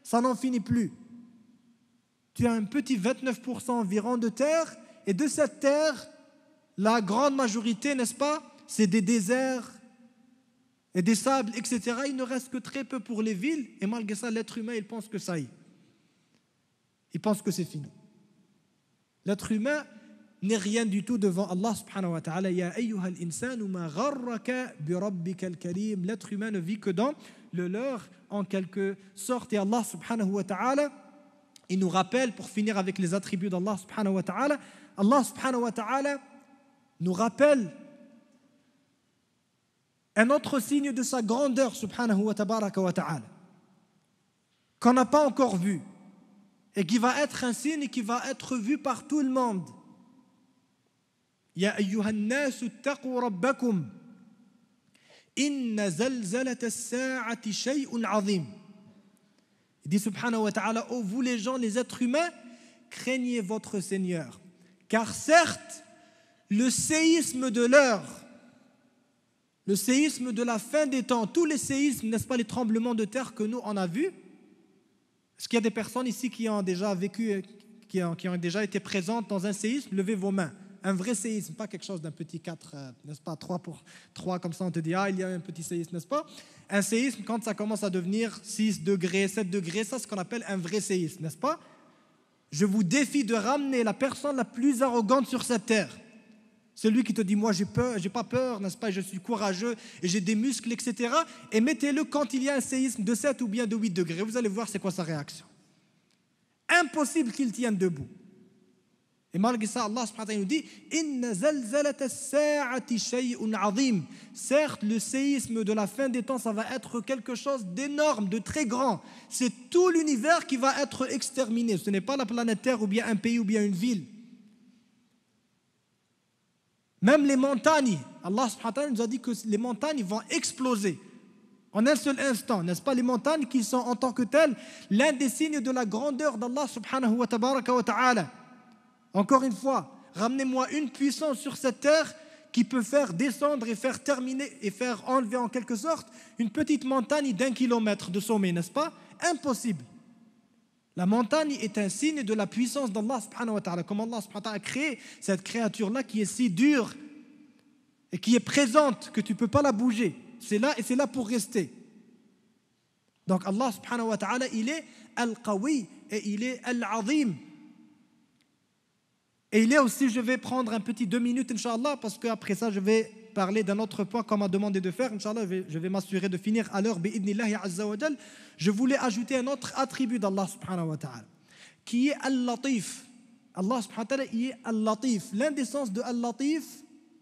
S1: Ça n'en finit plus. Tu as un petit 29% environ de terre et de cette terre, la grande majorité, n'est-ce pas, c'est des déserts et des sables, etc. Il ne reste que très peu pour les villes et malgré ça, l'être humain, il pense que ça y est. Il pense que c'est fini. L'être humain, n'est rien du tout devant Allah subhanahu wa ta'ala. Ya ayyuhal insanu ma gharraka bi rabbikal karim. L'être humain ne vit que dans le leur en quelque sorte. Et Allah subhanahu wa ta'ala, il nous rappelle, pour finir avec les attributs d'Allah subhanahu wa ta'ala, Allah subhanahu wa ta'ala nous rappelle un autre signe de sa grandeur subhanahu wa ta'ala, qu'on n'a pas encore vu et qui va être un signe qui va être vu par tout le monde. Ya ayyuhan nasu ittaqu rabbakum inna zalzalata as-sa'ati shay'un 'azim. Il dit subhanahu wa ta'ala, ô vous les gens, les êtres humains, craignez votre Seigneur, car certes le séisme de l'heure, le séisme de la fin des temps, tous les séismes, n'est-ce pas, les tremblements de terre que nous on a vus. Est-ce qu'il y a des personnes ici qui ont déjà vécu, qui ont déjà été présentes dans un séisme? Levez vos mains. Un vrai séisme, pas quelque chose d'un petit 4, n'est-ce pas, 3 pour 3, comme ça on te dit, ah, il y a un petit séisme, n'est-ce pas? Un séisme, quand ça commence à devenir 6 degrés, 7 degrés, ça c'est ce qu'on appelle un vrai séisme, n'est-ce pas? Je vous défie de ramener la personne la plus arrogante sur cette terre. Celui qui te dit, moi j'ai peur, j'ai pas peur, n'est-ce pas, je suis courageux et j'ai des muscles, etc. Et mettez-le quand il y a un séisme de 7 ou bien de 8 degrés. Vous allez voir c'est quoi sa réaction. Impossible qu'il tienne debout. Et malgré ça, Allah subhanahu wa ta'ala nous dit Inna zalzalata as-sa'ati shay'un 'azim. Certes, le séisme de la fin des temps, ça va être quelque chose d'énorme, de très grand. C'est tout l'univers qui va être exterminé. Ce n'est pas la planète Terre ou bien un pays ou bien une ville. Même les montagnes, Allah subhanahu wa ta'ala nous a dit que les montagnes vont exploser en un seul instant, n'est-ce pas? Les montagnes qui sont en tant que telles l'un des signes de la grandeur d'Allah subhanahu wa ta'ala. Encore une fois, ramenez-moi une puissance sur cette terre qui peut faire descendre et faire terminer et faire enlever en quelque sorte une petite montagne d'1 kilomètre de sommet, n'est-ce pas? Impossible. La montagne est un signe de la puissance d'Allah subhanahu wa ta'ala. Comme Allah subhanahu wa ta'ala a créé cette créature-là qui est si dure et qui est présente que tu ne peux pas la bouger. C'est là et c'est là pour rester. Donc Allah subhanahu wa ta'ala, il est Al-Qawi et il est Al-Azim. Et il est aussi, je vais prendre un petit 2 minutes, Inch'Allah, parce qu'après ça, je vais parler d'un autre point qu'on m'a demandé de faire. Inch'Allah, je vais m'assurer de finir à l'heure, bi'idnillahi azza wa jal. Je voulais ajouter un autre attribut d'Allah subhanahu wa ta'ala, qui est Al-Latif. Allah subhanahu wa ta'ala, il est Al-Latif. L'un des sens de Al-Latif,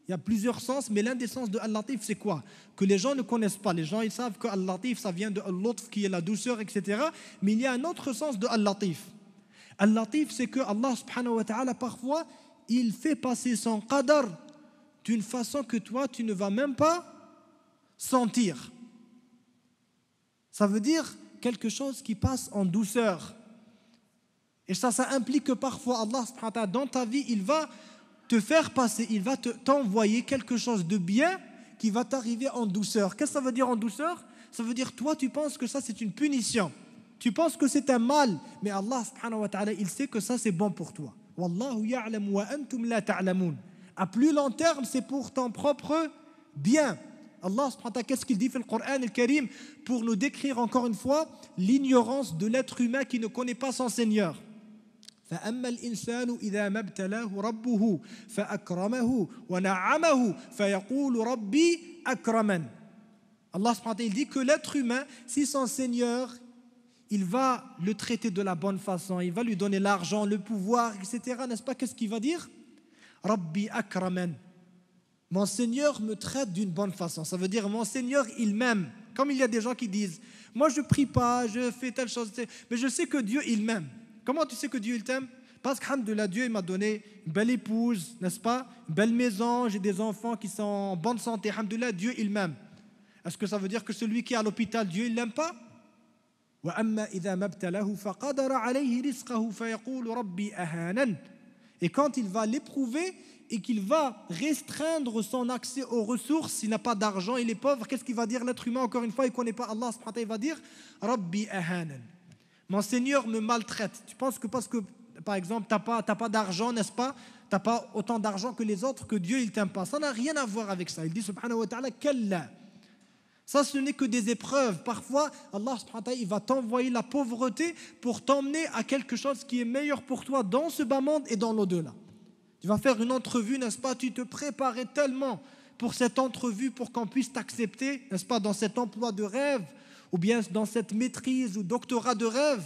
S1: il y a plusieurs sens, mais l'un des sens de Al-Latif, c'est quoi? Que les gens ne connaissent pas. Les gens, ils savent que Al-Latif, ça vient de Al-Lutf, qui est la douceur, etc. Mais il y a un autre sens de Al-Latif. Al-Latif, c'est que Allah subhanahu wa ta'ala, parfois, il fait passer son qadar d'une façon que toi, tu ne vas même pas sentir. Ça veut dire quelque chose qui passe en douceur. Et ça implique que parfois, Allah subhanahu wa ta'ala, dans ta vie, il va te faire passer, il va t'envoyer quelque chose de bien qui va t'arriver en douceur. Qu'est-ce que ça veut dire en douceur? Ça veut dire, toi, tu penses que ça, c'est une punition. Tu penses que c'est un mal, mais Allah subhanahu wa ta'ala, il sait que ça c'est bon pour toi. Wallahu ya'lam wa antum la ta'lamun. À plus long terme, c'est pour ton propre bien. Allah subhanahu wa ta'ala, qu'est-ce qu'il dit dans le Coran al-Karim pour nous décrire encore une fois l'ignorance de l'être humain qui ne connaît pas son Seigneur. فَأَمَّا الْإِنسَانُ إِذَا مَا ابْتَلَاهُ رَبُّهُ فَأَكْرَمَهُ وَنَعَّمَهُ فَيَقُولُ رَبِّي أَكْرَمَنِ. Allah subhanahu wa ta'ala, il dit que l'être humain, si son Seigneur, il va le traiter de la bonne façon, il va lui donner l'argent, le pouvoir, etc. N'est-ce pas? Qu'est-ce qu'il va dire? Rabbi akraman. Mon Seigneur me traite d'une bonne façon. Ça veut dire mon Seigneur, il m'aime. Comme il y a des gens qui disent, moi je prie pas, je fais telle chose, mais je sais que Dieu, il m'aime. Comment tu sais que Dieu, il t'aime? Parce que, alhamdoulilah, Dieu, il m'a donné une belle épouse, n'est-ce pas? Une belle maison, j'ai des enfants qui sont en bonne santé. Alhamdoulilah, Dieu, il m'aime. Est-ce que ça veut dire que celui qui est à l'hôpital, Dieu, il l'aime pas? Et quand il va l'éprouver et qu'il va restreindre son accès aux ressources, s'il n'a pas d'argent, il est pauvre, qu'est-ce qu'il va dire l'être humain? Encore une fois, il ne connaît pas Allah, il va dire Rabbi ahanan. Mon Seigneur me maltraite. Tu penses que parce que, par exemple, tu n'as pas d'argent, n'est-ce pas? Tu n'as pas autant d'argent que les autres, que Dieu, il ne t'aime pas. Ça n'a rien à voir avec ça. Il dit subhanahu wa ta'ala, kalla. Ça, ce n'est que des épreuves. Parfois, Allah subhanahu wa ta'ala, il va t'envoyer la pauvreté pour t'emmener à quelque chose qui est meilleur pour toi dans ce bas monde et dans l'au-delà. Tu vas faire une entrevue, n'est-ce pas? Tu te préparais tellement pour cette entrevue pour qu'on puisse t'accepter, n'est-ce pas, dans cet emploi de rêve ou bien dans cette maîtrise ou doctorat de rêve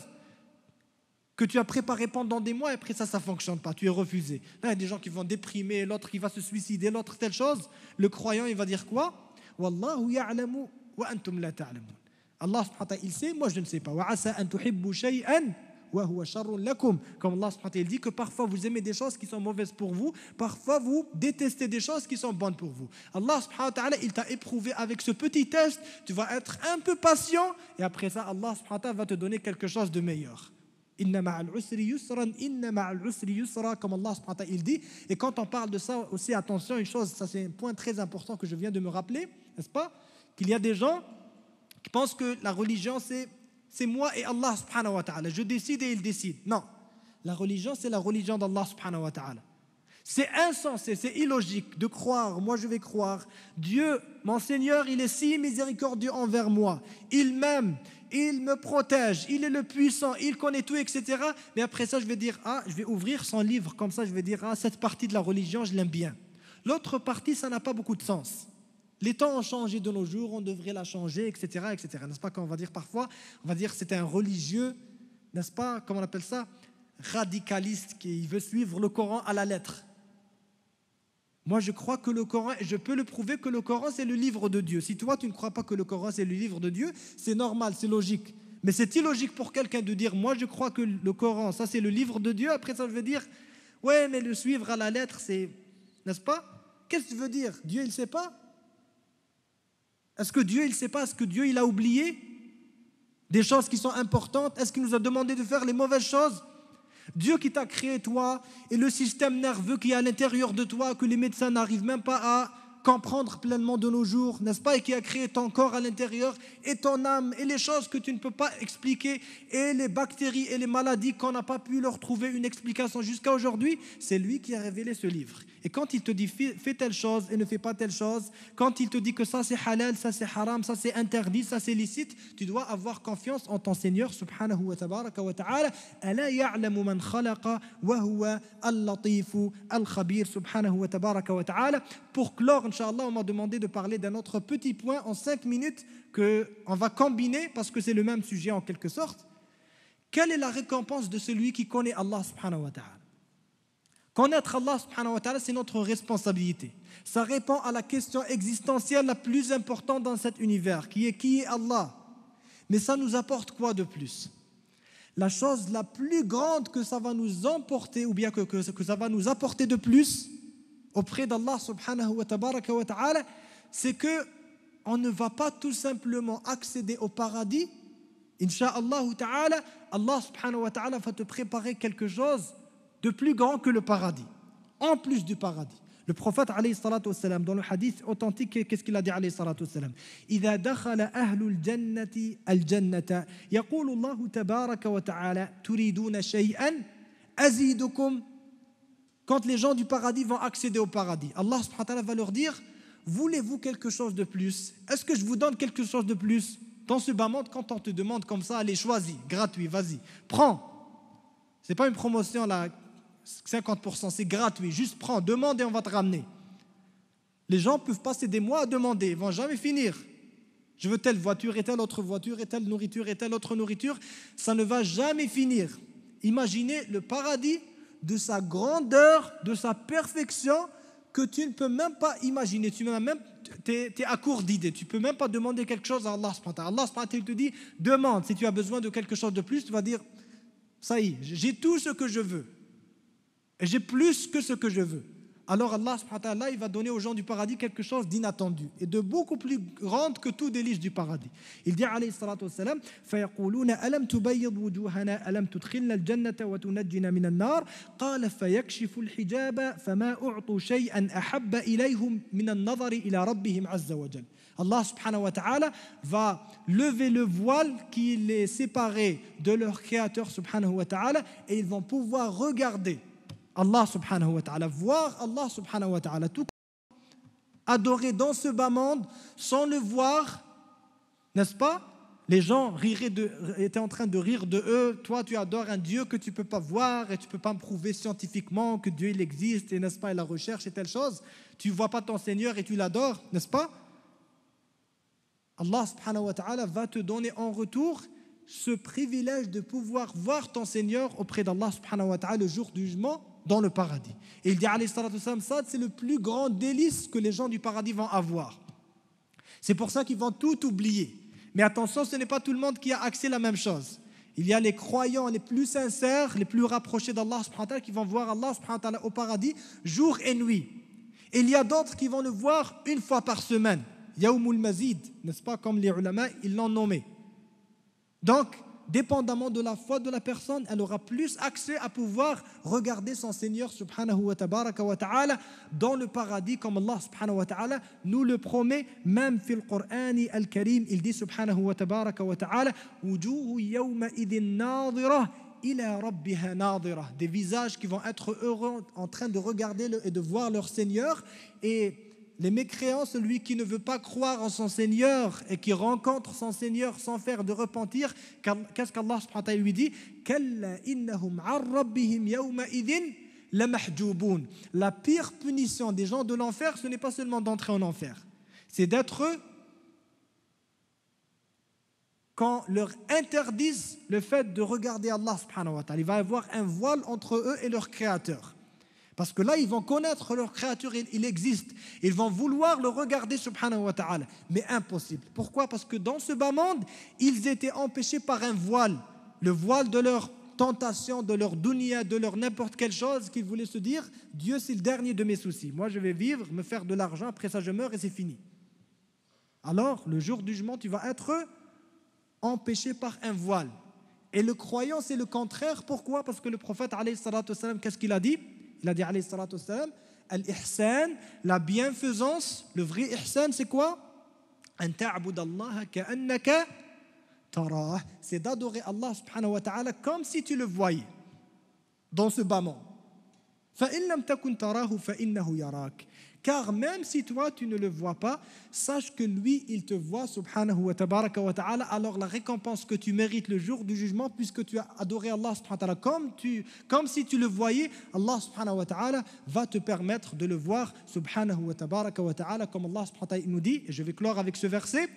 S1: que tu as préparé pendant des mois et après ça ne fonctionne pas, tu es refusé. Là, il y a des gens qui vont déprimer, l'autre qui va se suicider, l'autre telle chose. Le croyant, il va dire quoi? Wallahu ya'lamu wa antum la ta'lamun. Allah subhanahu wa ta'ala, il sait, moi je ne sais pas. Wa asa an tuhibbu shay'an wa huwa sharrun lakum. Comme Allah subhanahu wa ta'ala, il dit que parfois vous aimez des choses qui sont mauvaises pour vous, parfois vous détestez des choses qui sont bonnes pour vous. Allah subhanahu wa ta'ala, il t'a éprouvé avec ce petit test, tu vas être un peu patient et après ça, Allah subhanahu wa ta'ala va te donner quelque chose de meilleur. Inna ma'al usri yusran, inna ma'al usri yusra, comme Allah subhanahu wa ta'ala il dit. Et quand on parle de ça aussi, attention, une chose, ça c'est un point très important que je viens de me rappeler, n'est-ce pas? Qu'il y a des gens qui pensent que la religion c'est moi et Allah subhanahu wa ta'ala. Je décide et il décide. Non. La religion, c'est la religion d'Allah subhanahu wa ta'ala. C'est insensé, c'est illogique de croire, moi je vais croire, Dieu, mon Seigneur, il est si miséricordieux envers moi. Il m'aime, il me protège, il est le puissant, il connaît tout, etc. Mais après ça, je vais dire, je vais ouvrir son livre, comme ça je vais dire, cette partie de la religion, je l'aime bien. L'autre partie, ça n'a pas beaucoup de sens. Les temps ont changé de nos jours, on devrait la changer, etc., etc. N'est-ce pas, quand on va dire parfois, on va dire c'est un religieux, n'est-ce pas, comment on appelle ça, radicaliste, qui veut suivre le Coran à la lettre. Moi, je crois que le Coran, et je peux le prouver que le Coran, c'est le livre de Dieu. Si toi, tu ne crois pas que le Coran, c'est le livre de Dieu, c'est normal, c'est logique. Mais c'est illogique pour quelqu'un de dire, moi, je crois que le Coran, ça, c'est le livre de Dieu. Après ça, je veux dire, ouais, mais le suivre à la lettre, c'est, n'est-ce pas? Qu'est-ce que tu veux dire? Dieu, il ne sait pas? Est-ce que Dieu, il ne sait pas? Est-ce que Dieu, il a oublié des choses qui sont importantes? Est-ce qu'il nous a demandé de faire les mauvaises choses? Dieu qui t'a créé toi et le système nerveux qui est à l'intérieur de toi que les médecins n'arrivent même pas à comprendre pleinement de nos jours, n'est-ce pas, et qui a créé ton corps à l'intérieur et ton âme et les choses que tu ne peux pas expliquer et les bactéries et les maladies qu'on n'a pas pu leur trouver une explication jusqu'à aujourd'hui, c'est lui qui a révélé ce livre. Et quand il te dit fais telle chose et ne fais pas telle chose, quand il te dit que ça c'est halal, ça c'est haram, ça c'est interdit, ça c'est licite, tu dois avoir confiance en ton Seigneur subhanahu wa tabaraka wa ta'ala. Ala ya'lamu man khalaqa wa huwa al-latifu al-khabir subhanahu wa tabaraka wa ta'ala. Pour clore, Inch'Allah, on m'a demandé de parler d'un autre petit point en 5 minutes qu'on va combiner parce que c'est le même sujet en quelque sorte. Quelle est la récompense de celui qui connaît Allah subhanahu wa ta'ala? Connaître Allah subhanahu wa ta'ala, c'est notre responsabilité. Ça répond à la question existentielle la plus importante dans cet univers, qui est Allah? Mais ça nous apporte quoi de plus? La chose la plus grande que ça va nous emporter, ou bien que ça va nous apporter de plus auprès d'Allah subhanahu wa ta'ala, c'est que on ne va pas tout simplement accéder au paradis. Inch'Allah ta'ala, Allah subhanahu wa ta'ala va te préparer quelque chose de plus grand que le paradis, en plus du paradis. Le prophète alayhi salatu wassalam, dans le hadith authentique, qu'est-ce qu'il a dit alayhi salatu wassalam? إذا دخل أهل الجنة الجنة يقول الله تبارك وتعالى تريدون شيئا أزيدكم. Quand les gens du paradis vont accéder au paradis, Allah subhanahu wa ta'ala va leur dire, voulez-vous quelque chose de plus? Est-ce que je vous donne quelque chose de plus? Dans ce bas monde, quand on te demande comme ça, allez, choisis, gratuit, vas-y, prends. Ce n'est pas une promotion là, 50%, c'est gratuit, juste prends, demande et on va te ramener. Les gens peuvent passer des mois à demander, ils ne vont jamais finir. Je veux telle voiture et telle autre voiture et telle nourriture et telle autre nourriture, ça ne va jamais finir. Imaginez le paradis de sa grandeur, de sa perfection, que tu ne peux même pas imaginer. Tu es à court d'idées. Tu ne peux même pas demander quelque chose à Allah subhanahu wa ta'ala. Allah subhanahu wa ta'ala te dit, demande. Si tu as besoin de quelque chose de plus, tu vas dire, ça y est, j'ai tout ce que je veux. Et j'ai plus que ce que je veux. Alors Allah subhanahu wa ta'ala, il va donner aux gens du paradis quelque chose d'inattendu et de beaucoup plus grande que tout délice du paradis. Il dit alayhi salatu wassalam, فَيَقُولُونَ أَلَمْ تُبَيِّضْ وُجُوهَنَا أَلَمْ تُدْخِلْنَا الْجَنَّةَ وَتُنَجِّنَا مِنَ النَّارِ قَالَ فَيَكْشِفُ الْحِجَابَ فَمَا أُعْطُوا شَيْئًا أَحَبَّ إِلَيْهِمْ مِنَ النَّظَرِ إِلَى رَبِّهِمْ عَزَّ وَجَلَّ. Allah subhanahu wa ta'ala va lever le voile qui les séparait de leur créateur subhanahu wa ta'ala et ils vont pouvoir regarder Allah subhanahu wa ta'ala, voir Allah subhanahu wa ta'ala, tout adorer dans ce bas monde sans le voir, n'est-ce pas, les gens étaient en train de rire de eux. Toi, tu adores un Dieu que tu ne peux pas voir et tu ne peux pas me prouver scientifiquement que Dieu il existe et n'est-ce pas, et la recherche et telle chose. Tu ne vois pas ton Seigneur et tu l'adores, n'est-ce pas? Allah subhanahu wa ta'ala va te donner en retour ce privilège de pouvoir voir ton Seigneur auprès d'Allah subhanahu wa ta'ala le jour du jugement dans le paradis. Et il dit alayhi salatu wassalam, ça c'est le plus grand délice que les gens du paradis vont avoir. C'est pour ça qu'ils vont tout oublier. Mais attention, ce n'est pas tout le monde qui a accès à la même chose. Il y a les croyants les plus sincères, les plus rapprochés d'Allah subhanahu wa ta'ala qui vont voir Allah subhanahu wa ta'ala au paradis jour et nuit. Et il y a d'autres qui vont le voir une fois par semaine. Yawmul Mazid, n'est-ce pas, comme les ulama, ils l'ont nommé. Donc, dépendamment de la foi de la personne, elle aura plus accès à pouvoir regarder son Seigneur subhanahu wa ta'ala dans le paradis, comme Allah subhanahu wa ta'ala nous le promet, même fil Qur'ani al-Karim. Il dit subhanahu wa ta'ala wujuhu yawma idhin nadhira ila rabbiha nadhira, des visages qui vont être heureux en train de regarder et de voir leur Seigneur. Et les mécréants, celui qui ne veut pas croire en son Seigneur et qui rencontre son Seigneur sans faire de repentir, qu'est-ce qu'Allah subhanahu wa ta'ala lui dit? Kalla innahum an rabbihim yawma idhin lamahjubun. La pire punition des gens de l'enfer, ce n'est pas seulement d'entrer en enfer, c'est d'être, quand leur interdisent le fait de regarder Allah subhanahu wa ta'ala. Il va y avoir un voile entre eux et leur Créateur. Parce que là, ils vont connaître leur créature, il existe. Ils vont vouloir le regarder, subhanahu wa ta'ala. Mais impossible. Pourquoi? Parce que dans ce bas monde, ils étaient empêchés par un voile. Le voile de leur tentation, de leur dunya, de leur n'importe quelle chose qu'ils voulaient se dire, Dieu, c'est le dernier de mes soucis. Moi, je vais vivre, me faire de l'argent, après ça, je meurs et c'est fini. Alors, le jour du jugement, tu vas être empêché par un voile. Et le croyant, c'est le contraire. Pourquoi? Parce que le prophète, alayhi salatu wassalam, qu'est-ce qu'il a dit? Il a dit alayhi salatu wassalam, al-ihsan, la bienfaisance, le vrai ihsan, c'est quoi? An ta'budallaha ka'annaka tarah, c'est d'adorer Allah subhanahu wa ta'ala comme si tu le voyais dans ce bas monde. Fa in lam takun tarahu fa innahu yarak. Car même si toi tu ne le vois pas, sache que lui il te voit subhanahu wa ta'ala. Alors la récompense que tu mérites le jour du jugement, puisque tu as adoré Allah subhanahu wa ta'ala comme si tu le voyais, Allah subhanahu wa ta'ala va te permettre de le voir subhanahu wa ta'ala, comme Allah subhanahu wa ta'ala nous dit, et je vais clore avec ce verset,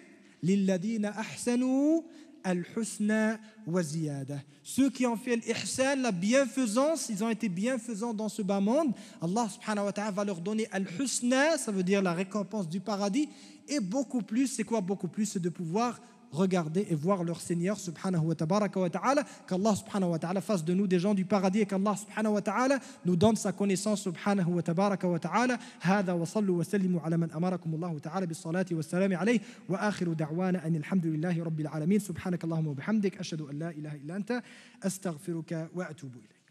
S1: lilladina ahsanu al-husna wa ziyada. Ceux qui ont fait l'ihsan, la bienfaisance, ils ont été bienfaisants dans ce bas monde. Allah subhanahu wa ta'ala va leur donner al-husna, ça veut dire la récompense du paradis, et beaucoup plus. C'est quoi beaucoup plus? C'est de pouvoir regarder et voir leur Seigneur subhanahu wa ta'ala. Qu'Allah subhanahu wa ta'ala fasse de nous des gens du paradis et qu'Allah subhanahu wa ta'ala nous donne sa connaissance subhanahu wa ta'ala. هذا وصلوا وسلموا على من أمركم الله تعالى بالصلاة والسلام عليه وآخر دعوانا أن الحمد لله رب العالمين سبحانك اللهم وبحمدك أشهد أن لا إله إلا أنت أستغفرك وأتوب إليك.